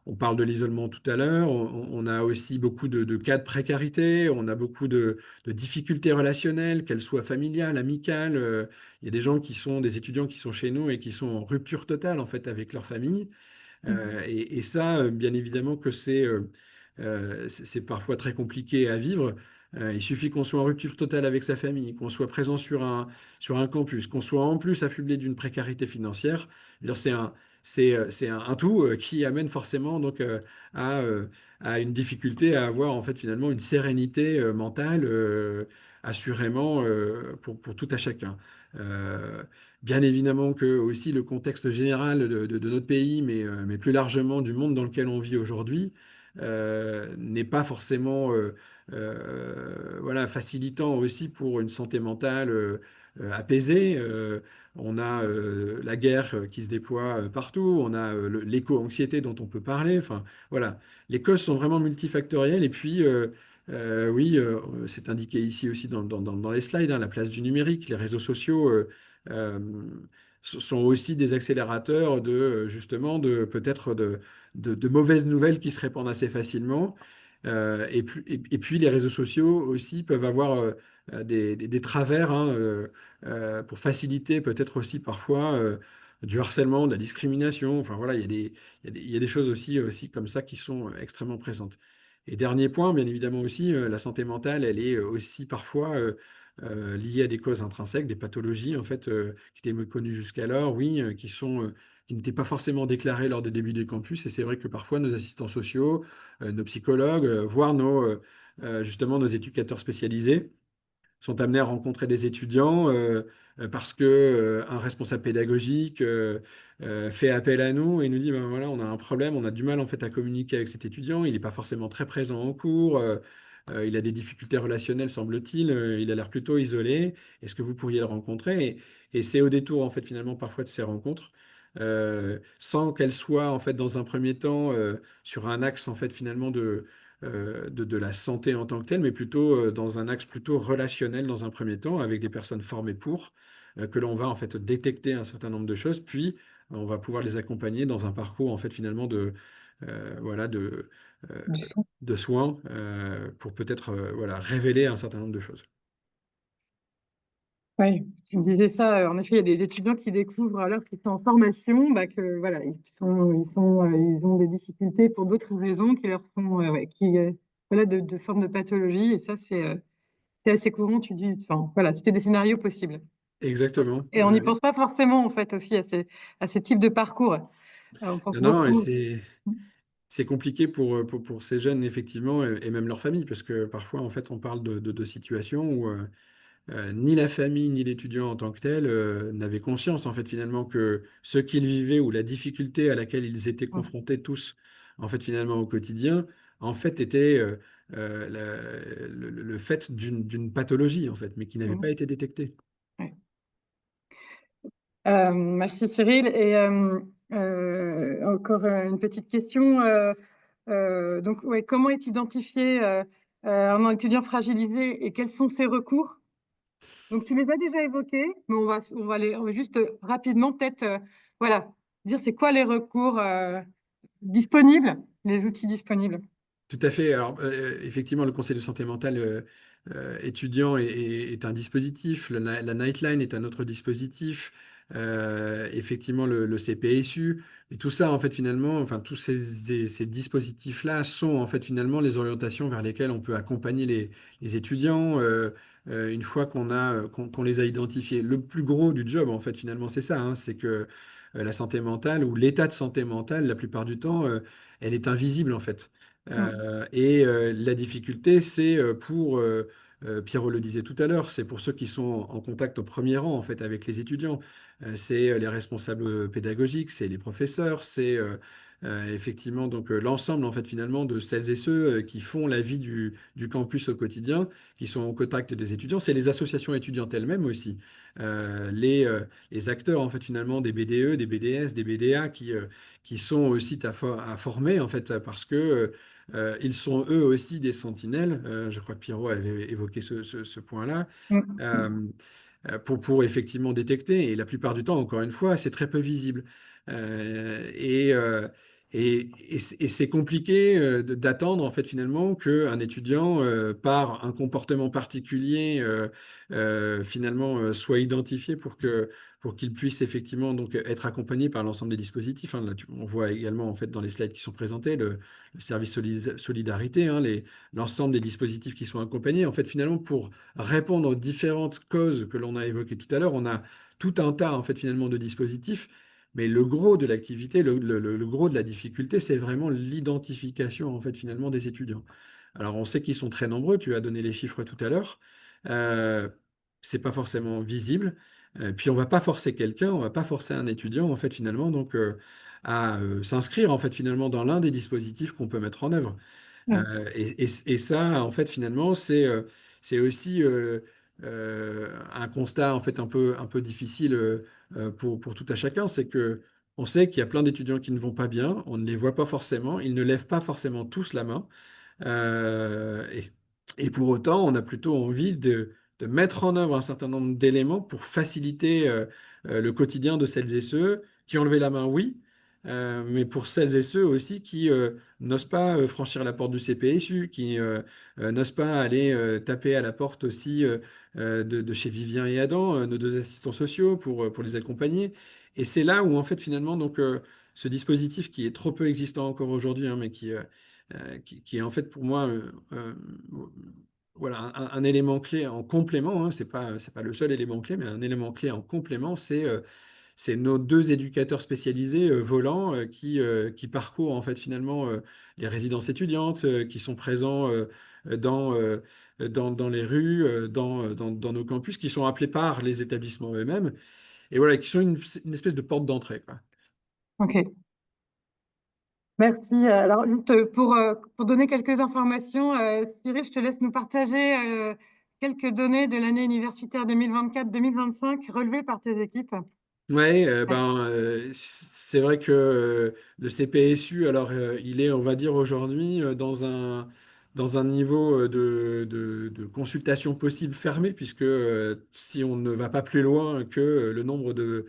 C: On parle de l'isolement tout à l'heure, on a aussi beaucoup de cas de précarité, on a beaucoup de difficultés relationnelles, qu'elles soient familiales, amicales. Il y a des gens qui sont des étudiants qui sont chez nous et qui sont en rupture totale en fait avec leur famille. Et ça, bien évidemment que c'est parfois très compliqué à vivre. Il suffit qu'on soit en rupture totale avec sa famille, qu'on soit présent sur un campus, qu'on soit en plus affublé d'une précarité financière. Alors c'est un tout qui amène forcément donc à, euh, à une difficulté à avoir en fait finalement une sérénité mentale assurément pour tout à chacun. Euh, Bien évidemment que aussi le contexte général de notre pays, mais plus largement du monde dans lequel on vit aujourd'hui, n'est pas forcément voilà, facilitant aussi pour une santé mentale apaisée. On a la guerre qui se déploie partout, on a l'éco-anxiété dont on peut parler. Enfin, voilà, les causes sont vraiment multifactorielles. Et puis, oui, c'est indiqué ici aussi dans les slides, hein, la place du numérique, les réseaux sociaux. Euh, sont aussi des accélérateurs de justement de peut-être de mauvaises nouvelles qui se répandent assez facilement Et puis les réseaux sociaux aussi peuvent avoir des travers, hein, pour faciliter peut-être aussi parfois du harcèlement, de la discrimination. Enfin voilà, il y a des choses aussi comme ça qui sont extrêmement présentes. Et dernier point, bien évidemment aussi, la santé mentale, elle est aussi parfois liée à des causes intrinsèques, des pathologies en fait qui étaient méconnues jusqu'alors, oui, qui n'étaient pas forcément déclarées lors des débuts des campus. Et c'est vrai que parfois nos assistants sociaux, nos psychologues, voire justement nos éducateurs spécialisés sont amenés à rencontrer des étudiants parce que un responsable pédagogique fait appel à nous et nous dit ben voilà, on a un problème, on a du mal en fait à communiquer avec cet étudiant, il n'est pas forcément très présent en cours, il a des difficultés relationnelles semble-t-il, il a l'air plutôt isolé. Est-ce que vous pourriez le rencontrer? Et c'est au détour en fait finalement parfois de ces rencontres. Sans qu'elles soient en fait dans un premier temps sur un axe en fait finalement de la santé en tant que telle, mais plutôt dans un axe plutôt relationnel dans un premier temps, avec des personnes formées pour, que l'on va en fait détecter un certain nombre de choses, puis on va pouvoir les accompagner dans un parcours en fait finalement voilà, euh,
A: Du son.
C: de soins pour peut-être voilà, révéler un certain nombre de choses.
A: Oui, tu me disais ça. En effet, il y a des étudiants qui découvrent alors qu'ils sont en formation, bah, que voilà, ils ont des difficultés pour d'autres raisons qui leur sont, ouais, voilà, de formes de pathologie. Et ça, c'est assez courant. Tu dis, enfin, voilà, c'était des scénarios possibles.
C: Exactement.
A: Et on n'y pense pas forcément, en fait, aussi à ces types de parcours. On pense
C: Non, non, et
A: beaucoup.
C: c'est compliqué pour ces jeunes, effectivement, et même leur famille, parce que parfois, en fait, on parle de situations où ni la famille ni l'étudiant en tant que tel n'avaient conscience en fait finalement que ce qu'ils vivaient ou la difficulté à laquelle ils étaient confrontés tous en fait finalement au quotidien en fait était le fait d'une pathologie en fait mais qui n'avait pas été détectée.
A: Ouais. Merci Cyril. Et encore une petite question. Donc, ouais, comment est identifié un étudiant fragilisé et quels sont ses recours? Donc, tu les as déjà évoqués, mais on va juste rapidement peut-être voilà, dire c'est quoi les recours disponibles, les outils disponibles.
C: Tout à fait. Alors, effectivement, le conseil de santé mentale étudiant est un dispositif. La Nightline est un autre dispositif. Effectivement, le CPSU. Et tout ça, en fait, finalement, enfin, tous ces dispositifs-là sont, en fait, finalement, les orientations vers lesquelles on peut accompagner les étudiants une fois qu'on les a identifiés. Le plus gros du job, en fait, finalement, c'est ça, hein, c'est que la santé mentale ou l'état de santé mentale, la plupart du temps, elle est invisible, en fait.
A: Mm.
C: La difficulté, c'est Pierrot le disait tout à l'heure, c'est pour ceux qui sont en contact au premier rang en fait avec les étudiants. C'est les responsables pédagogiques, c'est les professeurs, c'est effectivement donc l'ensemble en fait finalement de celles et ceux qui font la vie du campus au quotidien, qui sont au contact des étudiants. C'est les associations étudiantes elles-mêmes aussi, les acteurs en fait finalement des BDE, des BDS, des BDA qui sont aussi à former en fait parce que ils sont eux aussi des sentinelles. Je crois que Pierrot avait évoqué ce point-là.
A: Mm.
C: Euh, pour effectivement détecter. Et la plupart du temps, encore une fois, c'est très peu visible. Euh, et euh, et c'est compliqué d'attendre en fait finalement qu'un étudiant par un comportement particulier finalement soit identifié pour qu'il puisse effectivement donc être accompagné par l'ensemble des dispositifs. Hein. Là, on voit également en fait dans les slides qui sont présentés le service solidarité, hein, l'ensemble des dispositifs qui sont accompagnés. En fait, finalement, pour répondre aux différentes causes que l'on a évoquées tout à l'heure, on a tout un tas en fait finalement de dispositifs. Mais le gros de l'activité, le gros de la difficulté, c'est vraiment l'identification en fait finalement des étudiants. Alors on sait qu'ils sont très nombreux, tu as donné les chiffres tout à l'heure. Euh, c'est pas forcément visible. Puis on va pas forcer quelqu'un, on va pas forcer un étudiant en fait finalement donc à s'inscrire en fait finalement dans l'un des dispositifs qu'on peut mettre en œuvre.
A: Mm.
C: Et ça, en fait, finalement, c'est aussi un constat en fait un peu difficile pour tout à chacun, c'est que on sait qu'il y a plein d'étudiants qui ne vont pas bien, on ne les voit pas forcément, ils ne lèvent pas forcément tous la main, euh, et, et pour autant, on a plutôt envie de mettre en œuvre un certain nombre d'éléments pour faciliter le quotidien de celles et ceux qui ont levé la main, oui, mais pour celles et ceux aussi qui n'osent pas franchir la porte du CPSU, qui n'osent pas aller taper à la porte aussi de chez Vivien et Adam, nos deux assistants sociaux, pour les accompagner. Et c'est là où, en fait, finalement, donc, ce dispositif qui est trop peu existant encore aujourd'hui, hein, mais qui est en fait pour moi voilà, un élément clé en complément, hein, c'est pas le seul élément clé, mais un élément clé en complément, c'est nos deux éducateurs spécialisés volants qui parcourent en fait finalement les résidences étudiantes, qui sont présents dans, dans les rues, dans nos campus, qui sont appelés par les établissements eux-mêmes, et voilà, qui sont une espèce de porte d'entrée, quoi.
A: Ok, merci. Alors, juste pour donner quelques informations, Cyril, je te laisse nous partager quelques données de l'année universitaire 2024-2025 relevées par tes équipes.
C: Ouais, c'est vrai que le CPSU, alors il est, on va dire aujourd'hui, dans un niveau de consultation possible fermé, puisque si on ne va pas plus loin que le nombre de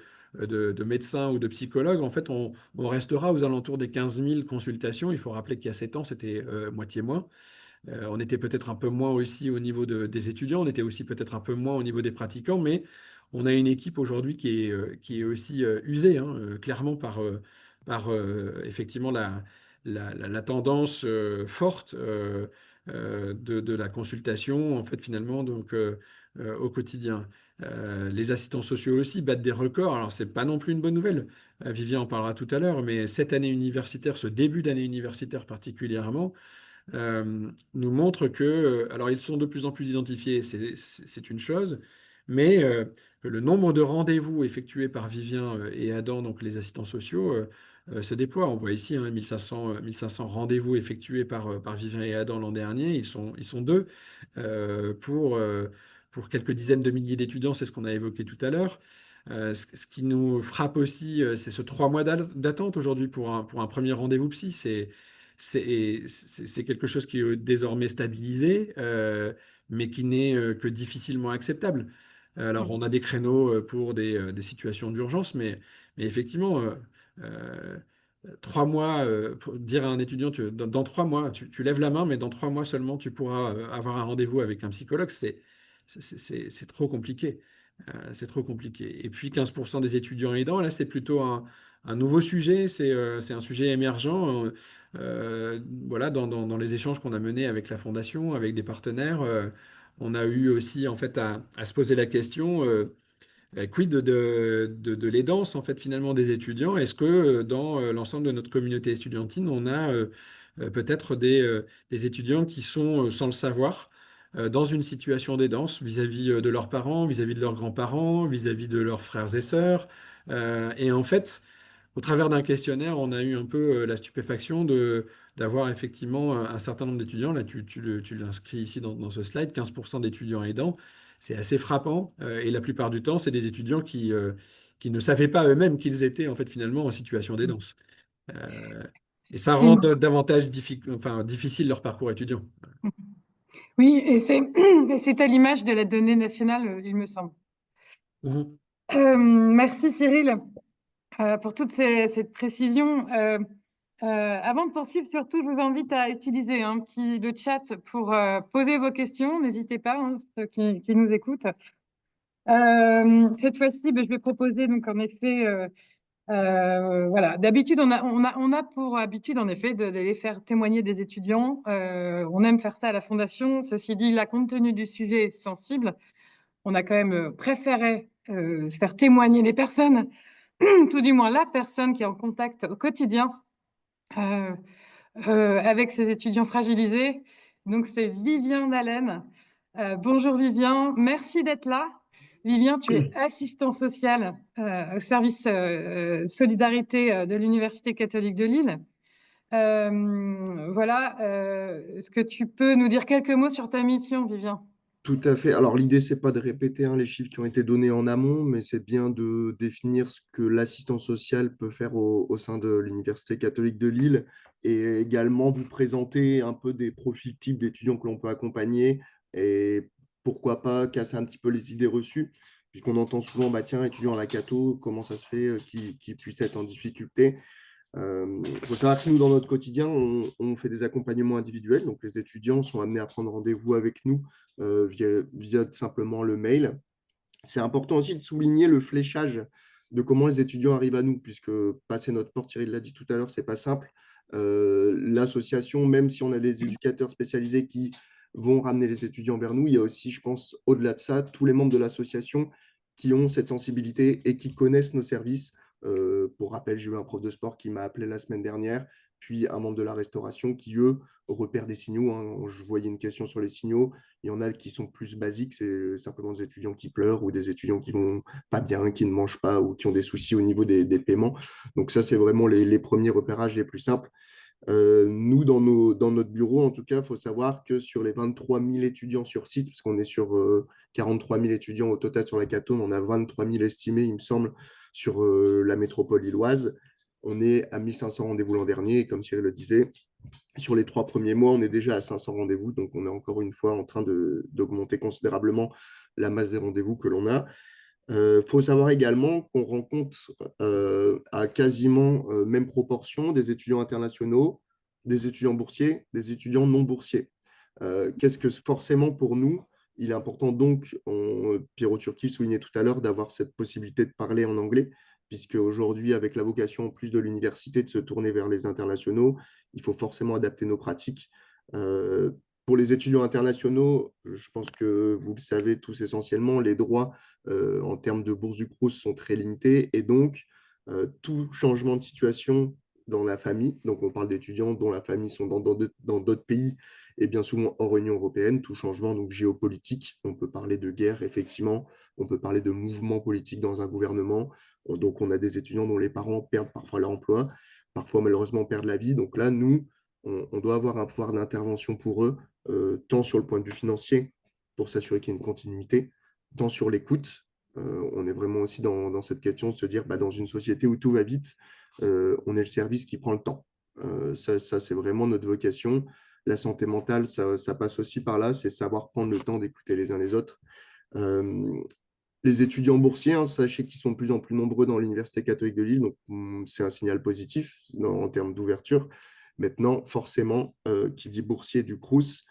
C: médecins ou de psychologues, en fait, on restera aux alentours des 15 000 consultations. Il faut rappeler qu'il y a 7 ans, c'était moitié moins. On était peut-être un peu moins aussi au niveau des étudiants, on était aussi peut-être un peu moins au niveau des pratiquants, mais on a une équipe aujourd'hui qui est aussi usée, hein, clairement par effectivement la tendance forte de la consultation, en fait, finalement, donc, au quotidien. Les assistants sociaux aussi battent des records. Alors, c'est pas non plus une bonne nouvelle. Vivien en parlera tout à l'heure, mais cette année universitaire, ce début d'année universitaire particulièrement, nous montre que, alors ils sont de plus en plus identifiés, c'est une chose, mais que le nombre de rendez-vous effectués par Vivien et Adam, donc les assistants sociaux, se déploie. On voit ici hein, 1500 rendez-vous effectués par Vivien et Adam l'an dernier, ils sont deux pour quelques dizaines de milliers d'étudiants, c'est ce qu'on a évoqué tout à l'heure. Ce qui nous frappe aussi, c'est ce 3 mois d'attente aujourd'hui pour un premier rendez-vous psy. C'est quelque chose qui est désormais stabilisé, mais qui n'est que difficilement acceptable. Alors, on a des créneaux pour des situations d'urgence, mais effectivement, euh, 3 mois, pour dire à un étudiant, dans 3 mois, tu lèves la main, mais dans 3 mois seulement, tu pourras avoir un rendez-vous avec un psychologue, c'est trop compliqué. C'est trop compliqué. Et puis 15% des étudiants aidants, là, c'est plutôt un nouveau sujet, c'est un sujet émergent. Voilà, dans les échanges qu'on a menés avec la Fondation, avec des partenaires, on a eu aussi en fait à se poser la question. Quid de l'aidance en fait finalement des étudiants? Est-ce que dans l'ensemble de notre communauté estudiantine, on a peut-être des étudiants qui sont, sans le savoir, dans une situation d'aidance vis-à-vis de leurs parents, vis-à-vis de leurs grands-parents, vis-à-vis de leurs frères et sœurs. Et en fait, au travers d'un questionnaire, on a eu un peu la stupéfaction d'avoir effectivement un certain nombre d'étudiants. Là, tu l'inscris ici dans ce slide, 15% d'étudiants aidants. C'est assez frappant. Et la plupart du temps, c'est des étudiants qui ne savaient pas eux-mêmes qu'ils étaient en fait finalement en situation d'aidance. Euh, et ça
A: C'est
C: rend
A: une-
C: davantage difficile leur parcours étudiant.
A: Oui, et c'est à l'image de la donnée nationale, il me semble.
C: Mhm.
A: Merci Cyril pour toute cette précision. Avant de poursuivre, surtout, je vous invite à utiliser le chat pour poser vos questions. N'hésitez pas, hein, ceux qui nous écoutent. Cette fois-ci, je vais proposer donc en effet, voilà. D'habitude, on a pour habitude en effet de les faire témoigner des étudiants. On aime faire ça à la Fondation. Ceci dit, là, compte tenu du sujet sensible, on a quand même préféré faire témoigner les personnes, tout du moins la personne qui est en contact au quotidien euh, avec ces étudiants fragilisés. Donc, c'est Vivien Dallène. Bonjour Vivien, merci d'être là. Vivien, tu es assistant social au service solidarité de l'Université catholique de Lille. Voilà, est-ce que tu peux nous dire quelques mots sur ta mission, Vivien?
D: Tout à fait. Alors, l'idée, c'est pas de répéter hein, les chiffres qui ont été donnés en amont, mais c'est bien de définir ce que l'assistance sociale peut faire au sein de l'Université catholique de Lille et également vous présenter un peu des profils types d'étudiants que l'on peut accompagner et pourquoi pas casser un petit peu les idées reçues, puisqu'on entend souvent, bah, tiens, étudiant à la Cato, comment ça se fait qu'il puisse être en difficulté? Il faut savoir que nous, dans notre quotidien, on fait des accompagnements individuels. Donc, les étudiants sont amenés à prendre rendez-vous avec nous via simplement le mail. C'est important aussi de souligner le fléchage de comment les étudiants arrivent à nous, puisque passer notre porte, Thierry l'a dit tout à l'heure, c'est pas simple. L'association, même si on a des éducateurs spécialisés qui vont ramener les étudiants vers nous, il y a aussi, je pense, au-delà de ça, tous les membres de l'association qui ont cette sensibilité et qui connaissent nos services. Pour rappel, j'ai eu un prof de sport qui m'a appelé la semaine dernière, puis un membre de la restauration qui, eux, repèrent des signaux. Hein. Je voyais une question sur les signaux. Il y en a qui sont plus basiques, c'est simplement des étudiants qui pleurent ou des étudiants qui vont pas bien, qui ne mangent pas ou qui ont des soucis au niveau des paiements. Donc ça, c'est vraiment les premiers repérages les plus simples. Nous, dans notre bureau, en tout cas, il faut savoir que sur les 23 000 étudiants sur site, parce qu'on est sur 43 000 étudiants au total sur la Catone, on a 23 000 estimés, il me semble, sur la métropole lilloise. On est à 1500 rendez-vous l'an dernier, et comme Thierry le disait, sur les 3 premiers mois, on est déjà à 500 rendez-vous, donc on est encore une fois en train d'augmenter considérablement la masse des rendez-vous que l'on a. Faut savoir également qu'on rencontre à quasiment même proportion des étudiants internationaux, des étudiants boursiers, des étudiants non boursiers. Qu'est-ce que forcément pour nous, il est important donc, Pierrot Turki soulignait tout à l'heure, d'avoir cette possibilité de parler en anglais, puisque aujourd'hui, avec la vocation en plus de l'université de se tourner vers les internationaux, il faut forcément adapter nos pratiques. Pour les étudiants internationaux, je pense que vous le savez tous essentiellement, les droits en termes de bourse du Crous sont très limités et donc tout changement de situation dans la famille, donc on parle d'étudiants dont la famille sont dans d'autres pays et bien souvent hors Union européenne, tout changement donc géopolitique, on peut parler de guerre effectivement, on peut parler de mouvements politiques dans un gouvernement, donc on a des étudiants dont les parents perdent parfois leur emploi, parfois malheureusement perdent la vie, donc là nous, on doit avoir un pouvoir d'intervention pour eux, tant sur le point de vue financier, pour s'assurer qu'il y ait une continuité, tant sur l'écoute. On est vraiment aussi dans cette question de se dire, bah, dans une société où tout va vite, on est le service qui prend le temps. Ça c'est vraiment notre vocation. La santé mentale, ça passe aussi par là, c'est savoir prendre le temps d'écouter les uns les autres. Les étudiants boursiers, hein, sachez qu'ils sont de plus en plus nombreux dans l'Université catholique de Lille, donc c'est un signal positif en termes d'ouverture. Maintenant, forcément, qui dit boursier du Crous,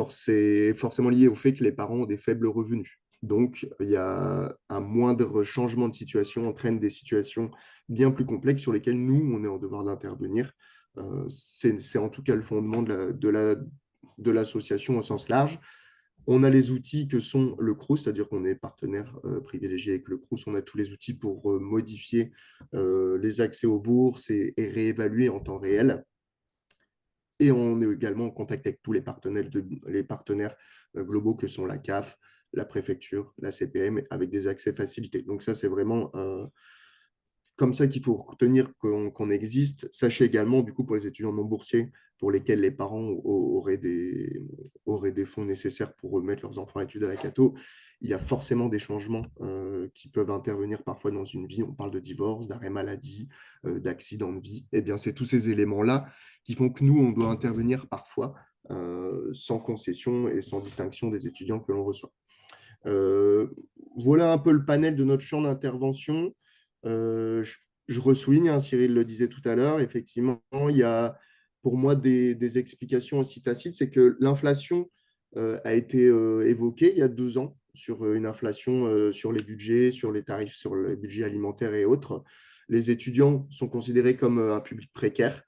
D: c'est forcément lié au fait que les parents ont des faibles revenus. Donc, il y a un moindre changement de situation entraîne des situations bien plus complexes sur lesquelles nous, on est en devoir d'intervenir. C'est en tout cas le fondement de l'association au sens large. On a les outils que sont le Crous, c'est-à-dire qu'on est partenaire privilégié avec le Crous. On a tous les outils pour modifier les accès aux bourses et réévaluer en temps réel. Et on est également en contact avec tous les partenaires globaux que sont la CAF, la préfecture, la CPM, avec des accès facilités. Donc ça, c'est vraiment comme ça qu'il faut retenir qu'on existe. Sachez également, du coup, pour les étudiants non boursiers, pour lesquels les parents auraient des fonds nécessaires pour remettre leurs enfants à études à la Cato, il y a forcément des changements qui peuvent intervenir parfois dans une vie. On parle de divorce, d'arrêt maladie, d'accident de vie. Eh bien, c'est tous ces éléments-là qui font que nous, on doit intervenir parfois sans concession et sans distinction des étudiants que l'on reçoit. Voilà un peu le panel de notre champ d'intervention. Je ressouligne, hein, Cyril le disait tout à l'heure, effectivement, il y a pour moi des explications aussi tacites, c'est que l'inflation a été évoquée il y a 2 ans sur une inflation sur les budgets, sur les tarifs, sur les budgets alimentaires et autres. Les étudiants sont considérés comme un public précaire.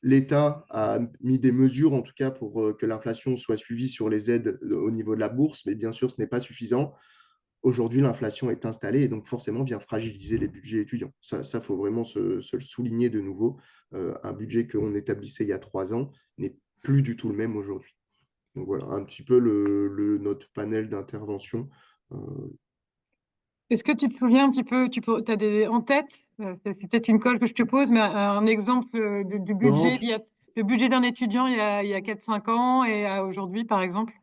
D: L'État a mis des mesures, en tout cas, pour que l'inflation soit suivie sur les aides au niveau de la bourse, mais bien sûr, ce n'est pas suffisant. Aujourd'hui, l'inflation est installée et donc forcément vient fragiliser les budgets étudiants. Ça, faut vraiment se le souligner de nouveau. Un budget qu'on établissait il y a 3 ans n'est plus du tout le même aujourd'hui. Donc voilà, un petit peu notre panel d'intervention.
A: Est-ce que tu te souviens un petit peu, tu as des en tête, c'est peut-être une colle que je te pose, mais un exemple du budget,
D: Non,
A: le budget d'un étudiant il y a 4-5 ans et aujourd'hui, par exemple?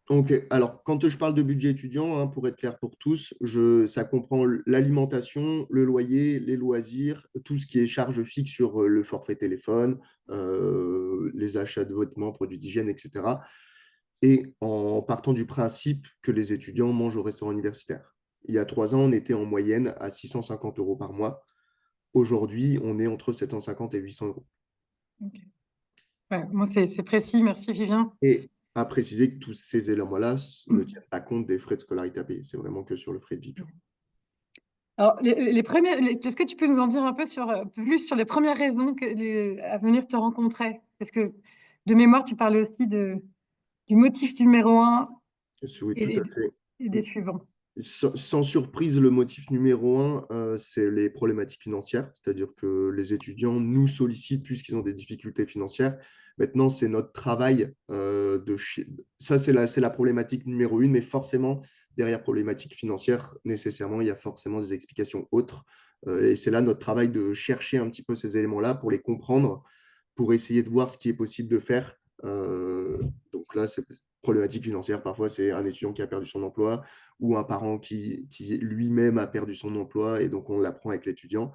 D: Ok, alors quand je parle de budget étudiant, hein, pour être clair pour tous, ça comprend l'alimentation, le loyer, les loisirs, tout ce qui est charge fixe sur le forfait téléphone, les achats de vêtements, produits d'hygiène, etc. Et en partant du principe que les étudiants mangent au restaurant universitaire. Il y a 3 ans, on était en moyenne à 650 € par mois. Aujourd'hui, on est entre 750 et 800 euros.
A: Ok. Ouais, moi, c'est précis. Merci, Vivien.
D: Et à préciser que tous ces éléments-là ne tiennent pas compte des frais de scolarité à payer. C'est vraiment que sur le frais de vie pur.
A: Alors, est-ce que tu peux nous en dire un peu plus sur les premières raisons à venir te rencontrer? Parce que de mémoire, tu parlais aussi du motif numéro 1
D: Oui, tout à fait.
A: et des suivants.
D: Sans surprise, le motif numéro un, c'est les problématiques financières, c'est-à-dire que les étudiants nous sollicitent puisqu'ils ont des difficultés financières. Maintenant, c'est notre travail ça, c'est la problématique numéro une, mais forcément, derrière problématique financière, nécessairement, il y a forcément des explications autres. Et c'est là notre travail de chercher un petit peu ces éléments-là pour les comprendre, pour essayer de voir ce qui est possible de faire. Donc là, c'est problématique financière. Parfois, c'est un étudiant qui a perdu son emploi ou un parent qui lui-même a perdu son emploi et donc on l'apprend avec l'étudiant.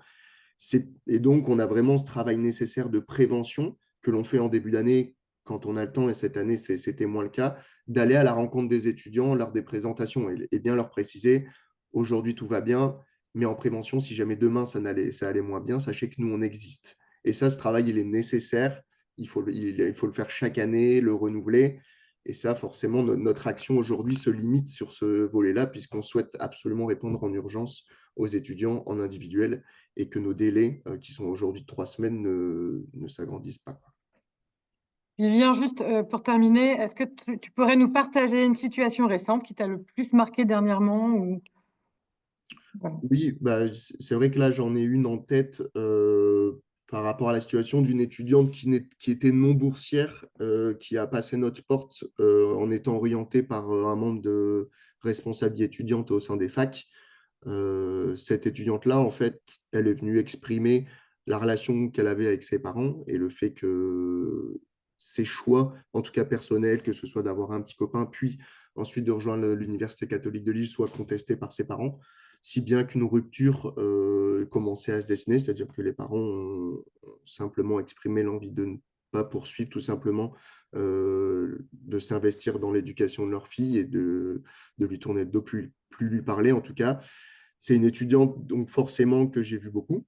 D: Et donc, on a vraiment ce travail nécessaire de prévention que l'on fait en début d'année quand on a le temps, et cette année, c'était moins le cas, d'aller à la rencontre des étudiants lors des présentations et bien leur préciser, aujourd'hui, tout va bien, mais en prévention, si jamais demain, ça allait moins bien, sachez que nous, on existe. Et ça, ce travail, il est nécessaire. Il faut le faire chaque année, le renouveler. Et ça, forcément, notre action aujourd'hui se limite sur ce volet-là, puisqu'on souhaite absolument répondre en urgence aux étudiants en individuel et que nos délais, qui sont aujourd'hui de 3 semaines, ne s'agrandissent pas.
A: Vivien, juste pour terminer, est-ce que tu pourrais nous partager une situation récente qui t'a le plus marqué dernièrement ou... Voilà.
D: Oui, bah, c'est vrai que là, j'en ai une en tête par rapport à la situation d'une étudiante qui était non boursière, qui a passé notre porte en étant orientée par un membre de responsabilité étudiante au sein des facs. Cette étudiante-là, en fait, elle est venue exprimer la relation qu'elle avait avec ses parents et le fait que ses choix, en tout cas personnels, que ce soit d'avoir un petit copain, puis ensuite de rejoindre l'Université catholique de Lille, soit contesté par ses parents, si bien qu'une rupture commençait à se dessiner, c'est-à-dire que les parents ont simplement exprimé l'envie de ne pas poursuivre tout simplement, de s'investir dans l'éducation de leur fille et de lui tourner le dos, plus lui parler en tout cas. C'est une étudiante, donc forcément, que j'ai vu beaucoup,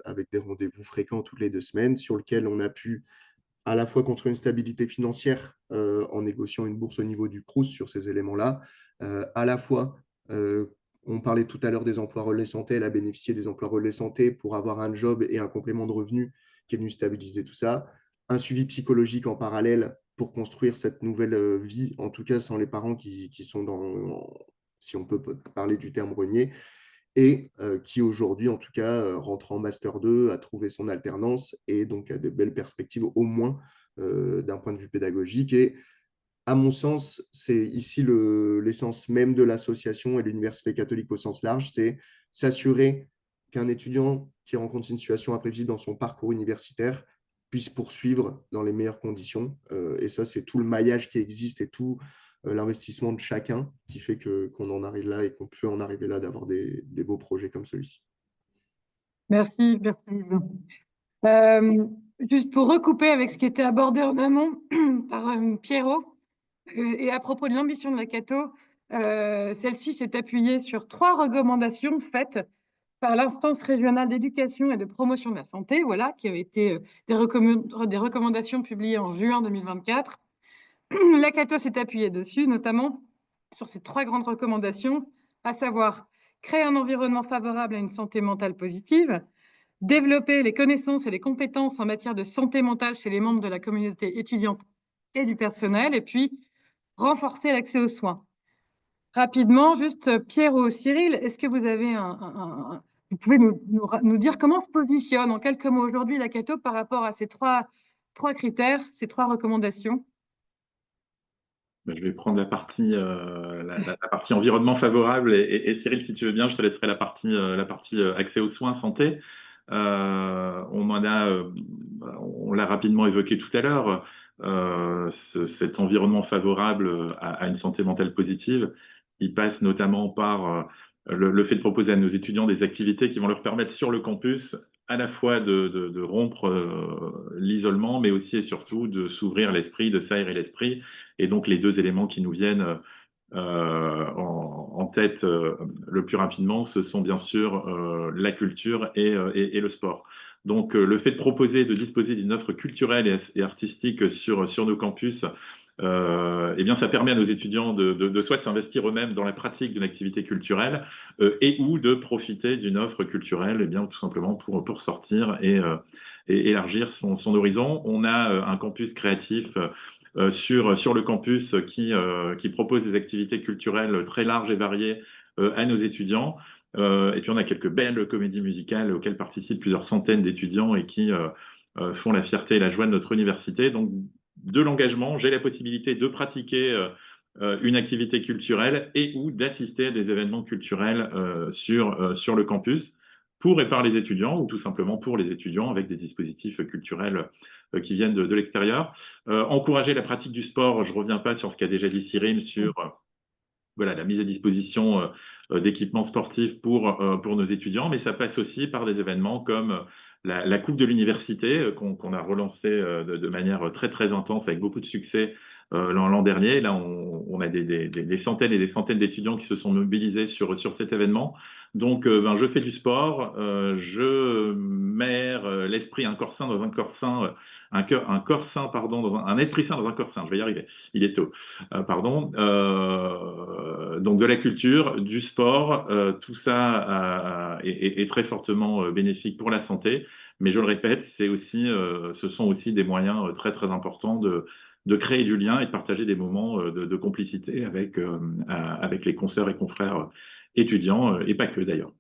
D: avec des rendez-vous fréquents toutes les 2 semaines, sur lequel on a pu à la fois construire une stabilité financière en négociant une bourse au niveau du Crous sur ces éléments-là, à la fois, on parlait tout à l'heure des emplois relais santé, elle a bénéficié des emplois relais santé pour avoir un job et un complément de revenu qui est venu stabiliser tout ça, un suivi psychologique en parallèle pour construire cette nouvelle vie, en tout cas sans les parents qui sont si on peut parler du terme renier, et qui aujourd'hui, en tout cas, rentre en Master 2, a trouvé son alternance et donc a de belles perspectives, au moins d'un point de vue pédagogique. Et à mon sens, c'est ici l'essence même de l'association et de l'Université catholique au sens large, c'est s'assurer qu'un étudiant qui rencontre une situation imprévisible dans son parcours universitaire puisse poursuivre dans les meilleures conditions. Et ça, c'est tout le maillage qui existe et tout l'investissement de chacun qui fait qu'on en arrive là et qu'on peut en arriver là d'avoir des beaux projets comme celui-ci.
A: Merci, Vivien. Juste pour recouper avec ce qui était abordé en amont par Pierrot, et à propos de l'ambition de la Cato, celle-ci s'est appuyée sur 3 recommandations faites par l'instance régionale d'éducation et de promotion de la santé, voilà, qui avaient été des recommandations publiées en juin 2024. La Cato s'est appuyée dessus, notamment sur ces 3 grandes recommandations, à savoir créer un environnement favorable à une santé mentale positive, développer les connaissances et les compétences en matière de santé mentale chez les membres de la communauté étudiante et du personnel, et puis renforcer l'accès aux soins. Rapidement, juste Pierre ou Cyril, est-ce que vous avez vous pouvez nous dire comment se positionne en quelques mots aujourd'hui la Cato par rapport à ces trois critères, ces 3 recommandations?
B: Je vais prendre la partie, la partie environnement favorable et Cyril, si tu veux bien, je te laisserai la partie accès aux soins santé. On l'a rapidement évoqué tout à l'heure, cet environnement favorable à une santé mentale positive, il passe notamment par le fait de proposer à nos étudiants des activités qui vont leur permettre sur le campus à la fois de rompre l'isolement, mais aussi et surtout de s'ouvrir l'esprit, de s'aérer l'esprit. Et donc, les 2 éléments qui nous viennent en tête le plus rapidement, ce sont bien sûr la culture et le sport. Donc, le fait de disposer d'une offre culturelle et artistique sur nos campus, eh bien, ça permet à nos étudiants de soit s'investir eux-mêmes dans la pratique d'une activité culturelle et ou de profiter d'une offre culturelle, eh bien, tout simplement pour sortir et élargir son horizon. On a un campus créatif sur le campus qui propose des activités culturelles très larges et variées à nos étudiants. Et puis on a quelques belles comédies musicales auxquelles participent plusieurs centaines d'étudiants et qui font la fierté et la joie de notre université. Donc de l'engagement, j'ai la possibilité de pratiquer une activité culturelle et ou d'assister à des événements culturels sur le campus pour et par les étudiants ou tout simplement pour les étudiants avec des dispositifs culturels qui viennent de l'extérieur. Encourager la pratique du sport, je ne reviens pas sur ce qu'a déjà dit Cyril sur voilà, la mise à disposition d'équipements sportifs pour nos étudiants, mais ça passe aussi par des événements comme la Coupe de l'université qu'on a relancée de manière très très intense avec beaucoup de succès l'an dernier. Là, on a des centaines et des centaines d'étudiants qui se sont mobilisés sur cet événement. Donc, je fais du sport, je mets l'esprit, un corps sain dans un corps sain, un corps sain, pardon, dans un esprit sain dans un corps sain. Je vais y arriver. Il est tôt. Pardon. Donc de la culture, du sport, tout ça est très fortement bénéfique pour la santé. Mais je le répète, ce sont aussi des moyens très très importants de créer du lien et de partager des moments de complicité avec les consoeurs et confrères étudiants, et pas que d'ailleurs.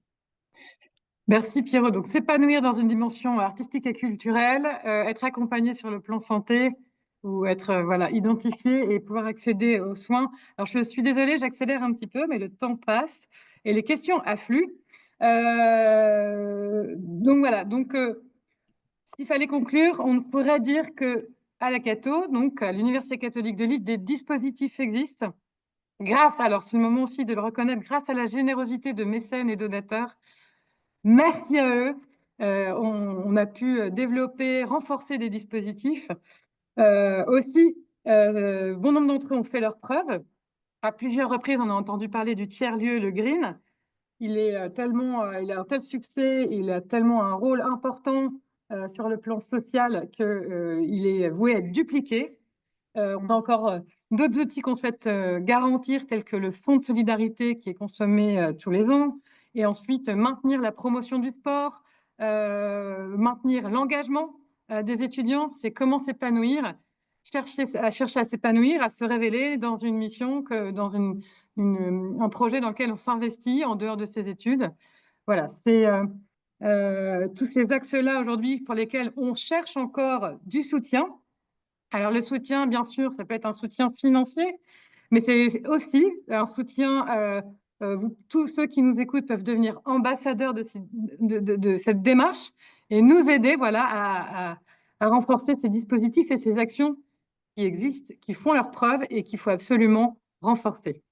A: Merci Pierrot. Donc, s'épanouir dans une dimension artistique et culturelle, être accompagné sur le plan santé ou être voilà, identifié et pouvoir accéder aux soins. Alors, je suis désolée, j'accélère un petit peu, mais le temps passe et les questions affluent. Donc, voilà. Donc, s'il fallait conclure, on pourrait dire que à la Cato, donc à l'Université catholique de Lille, des dispositifs existent grâce, alors c'est le moment aussi de le reconnaître, grâce à la générosité de mécènes et donateurs. Merci à eux. On a pu développer, renforcer des dispositifs. Aussi, bon nombre d'entre eux ont fait leurs preuves. À plusieurs reprises, on a entendu parler du tiers-lieu, le Green. Il a un tel succès, il a tellement un rôle important sur le plan social qu'il est voué à être dupliqué. On a encore d'autres outils qu'on souhaite garantir, tels que le fonds de solidarité qui est consommé tous les ans, et ensuite maintenir la promotion du sport, maintenir l'engagement des étudiants, c'est comment s'épanouir, chercher à s'épanouir, à se révéler dans une mission, dans un projet dans lequel on s'investit en dehors de ses études. Voilà, c'est tous ces axes-là aujourd'hui pour lesquels on cherche encore du soutien. Alors, le soutien, bien sûr, ça peut être un soutien financier, mais c'est aussi un soutien, tous ceux qui nous écoutent peuvent devenir ambassadeurs de cette démarche et nous aider voilà, à renforcer ces dispositifs et ces actions qui existent, qui font leurs preuves et qu'il faut absolument renforcer.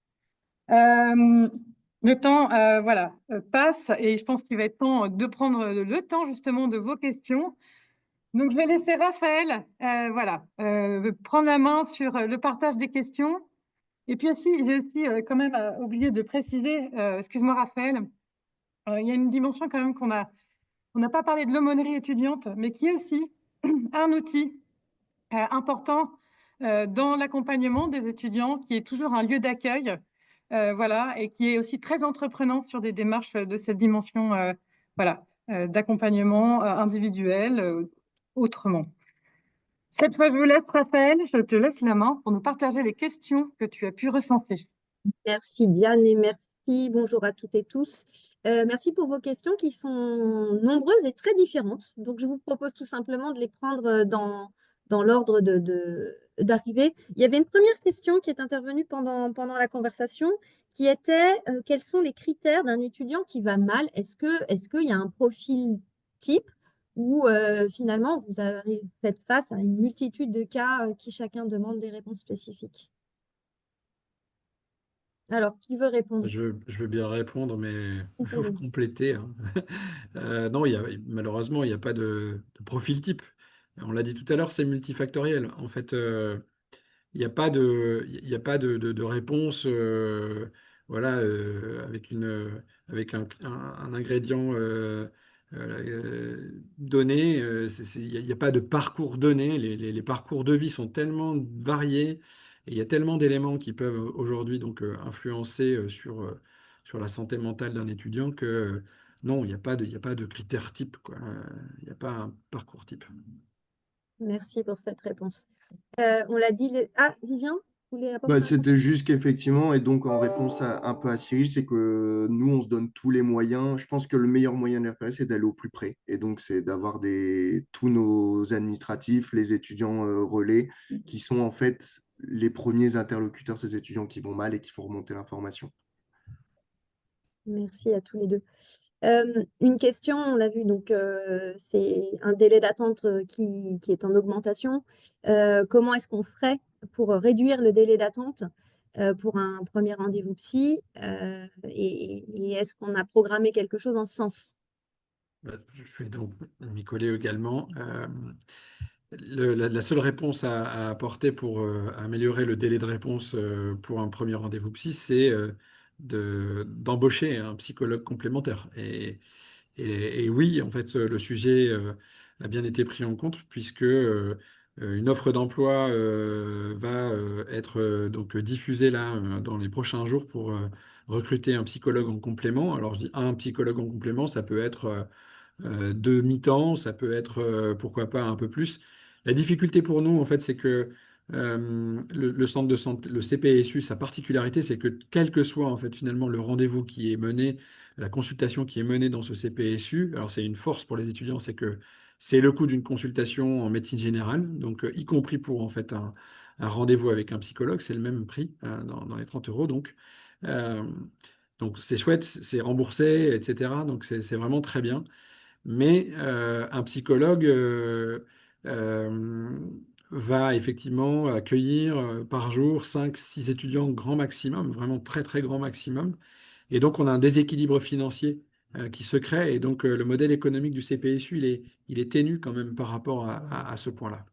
A: Le temps voilà, passe et je pense qu'il va être temps de prendre le temps justement de vos questions. Donc, je vais laisser Raphaël voilà, prendre la main sur le partage des questions. Et puis aussi, j'ai aussi quand même oublié de préciser, excuse-moi Raphaël, il y a une dimension quand même on n'a pas parlé de l'aumônerie étudiante, mais qui est aussi un outil important dans l'accompagnement des étudiants, qui est toujours un lieu d'accueil, voilà, et qui est aussi très entreprenant sur des démarches de cette dimension voilà, d'accompagnement individuel, autrement. Cette fois, je vous laisse, Raphaël, je te laisse la main pour nous partager les questions que tu as pu ressentir.
E: Merci Diane et merci, bonjour à toutes et tous. Merci pour vos questions qui sont nombreuses et très différentes. Donc, je vous propose tout simplement de les prendre dans l'ordre d'arrivée. Il y avait une première question qui est intervenue pendant la conversation qui était quels sont les critères d'un étudiant qui va mal? Est-ce qu'il y a un profil type ou finalement vous faites face à une multitude de cas qui chacun demande des réponses spécifiques? Alors, qui veut répondre?
C: Je veux bien répondre, mais pour compléter, hein. Non, malheureusement, il n'y a pas de profil type. On l'a dit tout à l'heure, c'est multifactoriel. En fait, il n'y a pas il y a pas de réponse voilà, avec un ingrédient donné. Il n'y a pas de parcours donné. Les parcours de vie sont tellement variés et il y a tellement d'éléments qui peuvent aujourd'hui donc influencer sur la santé mentale d'un étudiant que non, il y a pas de critères type, quoi. Il n'y a pas un parcours type.
E: Merci pour cette réponse. On l'a dit. Ah, Vivien, vous voulez apporter
D: Bah,
E: un
D: c'était juste qu'effectivement, et donc en réponse un peu à Cyril, c'est que nous, on se donne tous les moyens. Je pense que le meilleur moyen de les repérer, c'est d'aller au plus près. Et donc, c'est d'avoir tous nos administratifs, les étudiants relais, qui sont en fait les premiers interlocuteurs, ces étudiants qui vont mal et qui font remonter l'information.
E: Merci à tous les deux. Une question, on l'a vu, donc c'est un délai d'attente qui est en augmentation. Comment est-ce qu'on ferait pour réduire le délai d'attente pour un premier rendez-vous psy et est-ce qu'on a programmé quelque chose en ce sens?
C: Je vais donc m'y coller également. La seule réponse à apporter pour améliorer le délai de réponse pour un premier rendez-vous psy, c'est d'embaucher un psychologue complémentaire. Et oui, en fait, le sujet a bien été pris en compte puisque une offre d'emploi va être donc diffusée là dans les prochains jours pour recruter un psychologue en complément. Alors je dis un psychologue en complément, ça peut être de mi-temps, ça peut être pourquoi pas un peu plus. La difficulté pour nous, en fait, c'est que le centre de santé, le CPSU, sa particularité, c'est que quel que soit en fait finalement le rendez-vous qui est mené, la consultation qui est menée dans ce CPSU, alors c'est une force pour les étudiants, c'est que c'est le coût d'une consultation en médecine générale, donc y compris pour en fait un rendez-vous avec un psychologue, c'est le même prix dans les 30 euros, Euh, donc c'est chouette, c'est remboursé, etc. Donc c'est vraiment très bien. Mais un psychologue euh, va effectivement accueillir par jour 5, 6 étudiants grand maximum, vraiment très très grand maximum. Et donc on a un déséquilibre financier qui se crée. Et donc le modèle économique du CPSU, il est ténu quand même par rapport à ce point-là.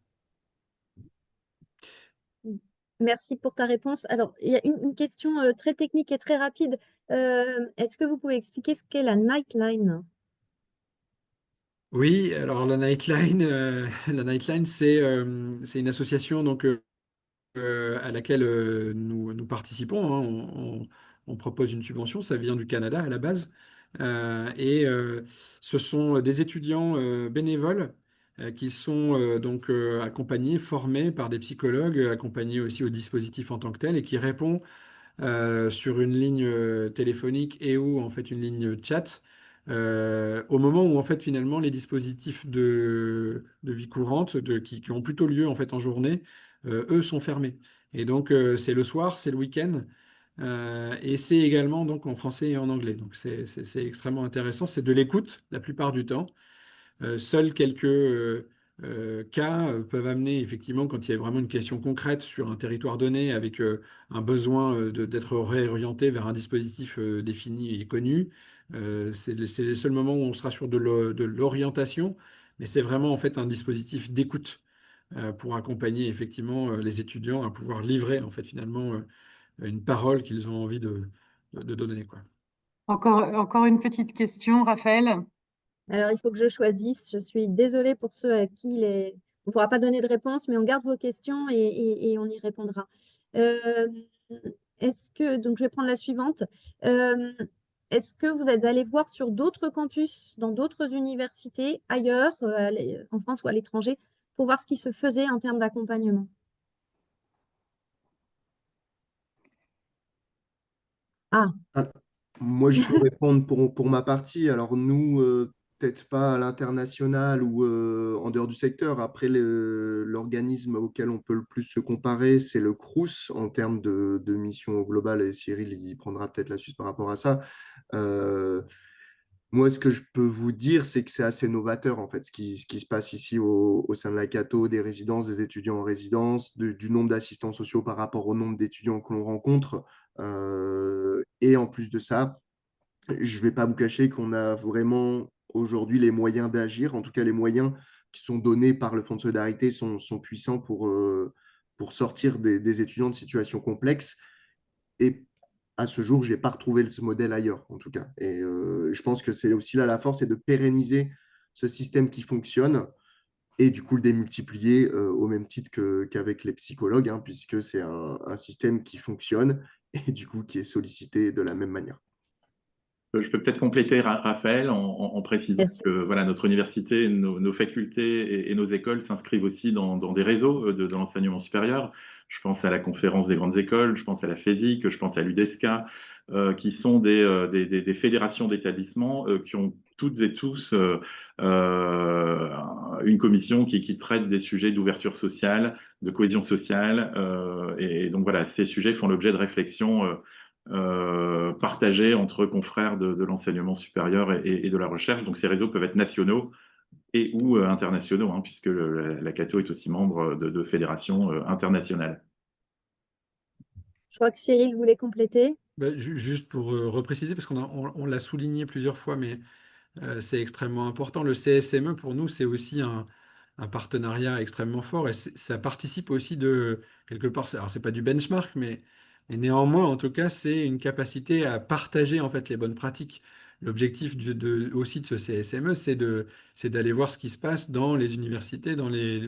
E: Merci pour ta réponse. Alors, il y a une question très technique et très rapide. Est-ce que vous pouvez expliquer ce qu'est la Nightline?
C: Oui, alors la Nightline, la Nightline, c'est une association donc à laquelle nous participons, hein. On propose une subvention, ça vient du Canada à la base. Et ce sont des étudiants bénévoles qui sont donc accompagnés, formés par des psychologues, accompagnés aussi au dispositif en tant que tel, et qui répondent sur une ligne téléphonique et ou en fait une ligne chat au moment où en fait finalement les dispositifs de vie courante qui ont plutôt lieu en fait en journée, eux sont fermés. Et donc c'est le soir, c'est le week-end. Et c'est également donc en français et en anglais. Donc c'est extrêmement intéressant. C'est de l'écoute la plupart du temps. Seuls quelques cas peuvent amener, effectivement, quand il y a vraiment une question concrète sur un territoire donné, avec un besoin d'être réorienté vers un dispositif défini et connu, c'est les seuls moments où on sera sur de l'orientation, mais c'est vraiment en fait un dispositif d'écoute pour accompagner effectivement les étudiants à pouvoir livrer en fait finalement une parole qu'ils ont envie de donner, quoi.
A: Encore une petite question, Raphaël.
E: Alors, il faut que je choisisse. Je suis désolée pour ceux à qui on ne pourra pas donner de réponse, mais on garde vos questions et on y répondra. Euh, donc, je vais prendre la suivante. Euh, Est-ce que vous êtes allé voir sur d'autres campus, dans d'autres universités, ailleurs, en France ou à l'étranger, pour voir ce qui se faisait en termes d'accompagnement? Ah,
D: Ah, moi, je peux répondre pour ma partie. Alors, nous, peut-être pas à l'international ou en dehors du secteur. Après, l'organisme auquel on peut le plus se comparer, c'est le Crous en termes de mission globale. Et Cyril, il prendra peut-être la suite par rapport à ça. Euh, Moi, ce que je peux vous dire, c'est que c'est assez novateur, en fait, ce qui se passe ici au sein de la Cato, des résidences, des étudiants en résidence, du nombre d'assistants sociaux par rapport au nombre d'étudiants que l'on rencontre. Et en plus de ça, je ne vais pas vous cacher qu'on a vraiment aujourd'hui les moyens d'agir. En tout cas, les moyens qui sont donnés par le Fonds de solidarité sont puissants pour sortir des étudiants de situations complexes. Et à ce jour, je n'ai pas retrouvé ce modèle ailleurs, en tout cas. Et je pense que c'est aussi là la force, c'est de pérenniser ce système qui fonctionne et du coup le démultiplier au même titre qu'avec les psychologues, hein, puisque c'est un système qui fonctionne et du coup qui est sollicité de la même manière.
B: Je peux peut-être compléter, Raphaël, en précisant
E: Merci.
B: que voilà, notre université, nos facultés et nos écoles s'inscrivent aussi dans des réseaux de l'enseignement supérieur. Je pense à la conférence des grandes écoles, je pense à la FESIC, je pense à l'UDESCA, qui sont des fédérations d'établissements qui ont toutes et tous une commission qui traite des sujets d'ouverture sociale, de cohésion sociale. Et donc voilà, ces sujets font l'objet de réflexions partagés entre confrères de l'enseignement supérieur et de la recherche. Donc ces réseaux peuvent être nationaux et ou internationaux, hein, puisque la Cato est aussi membre de fédérations internationales.
E: Je crois que Cyril voulait compléter.
C: Juste pour repréciser, parce on l'a souligné plusieurs fois, mais c'est extrêmement important. Le CSME, pour nous, c'est aussi un partenariat extrêmement fort et ça participe aussi de, quelque part, alors c'est pas du benchmark, mais néanmoins, en tout cas, c'est une capacité à partager en fait les bonnes pratiques. L'objectif aussi de ce CSME, c'est d'aller voir ce qui se passe dans les universités,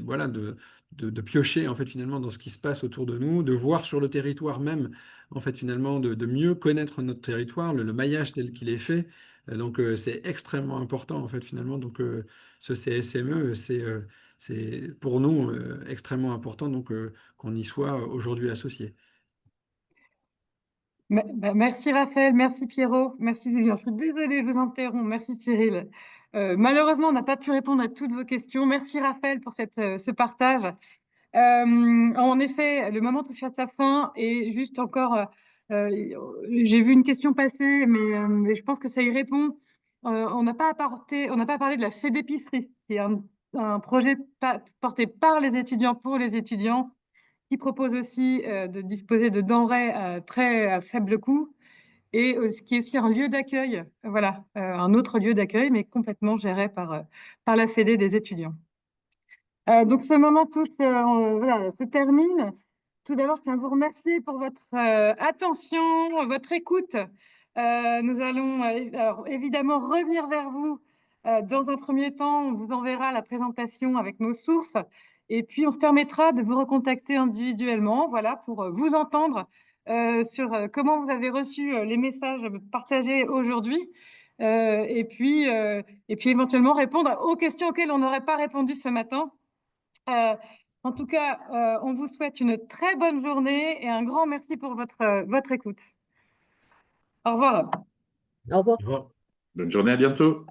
C: voilà, de piocher en fait finalement dans ce qui se passe autour de nous, de voir sur le territoire même, en fait finalement, de mieux connaître notre territoire, le maillage tel qu'il est fait. Donc, c'est extrêmement important, en fait, finalement. Donc, ce CSME, c'est pour nous extrêmement important donc, qu'on y soit aujourd'hui associé.
A: Merci Raphaël, merci Pierrot, merci Julien. Je suis désolée, je vous interromps. Merci Cyril. Malheureusement, on n'a pas pu répondre à toutes vos questions. Merci Raphaël pour ce partage. En effet, le moment touche à sa fin et juste encore, j'ai vu une question passer, mais je pense que ça y répond. On n'a pas parlé de la fée d'épicerie, qui est un projet porté par les étudiants pour les étudiants, qui propose aussi de disposer de denrées à faible coût et ce qui est aussi un lieu d'accueil, voilà, un autre lieu d'accueil, mais complètement géré par la Fédé des étudiants. Donc ce moment touche, voilà, se termine. Tout d'abord, je tiens à vous remercier pour votre attention, votre écoute. Nous allons alors, évidemment revenir vers vous. Dans un premier temps, on vous enverra la présentation avec nos sources et puis on se permettra de vous recontacter individuellement, voilà, pour vous entendre sur comment vous avez reçu les messages partagés aujourd'hui et puis éventuellement répondre aux questions auxquelles on n'aurait pas répondu ce matin. En tout cas, on vous souhaite une très bonne journée et un grand merci pour votre écoute. Au revoir.
E: Au revoir.
C: Au revoir.
B: Bonne journée, à bientôt.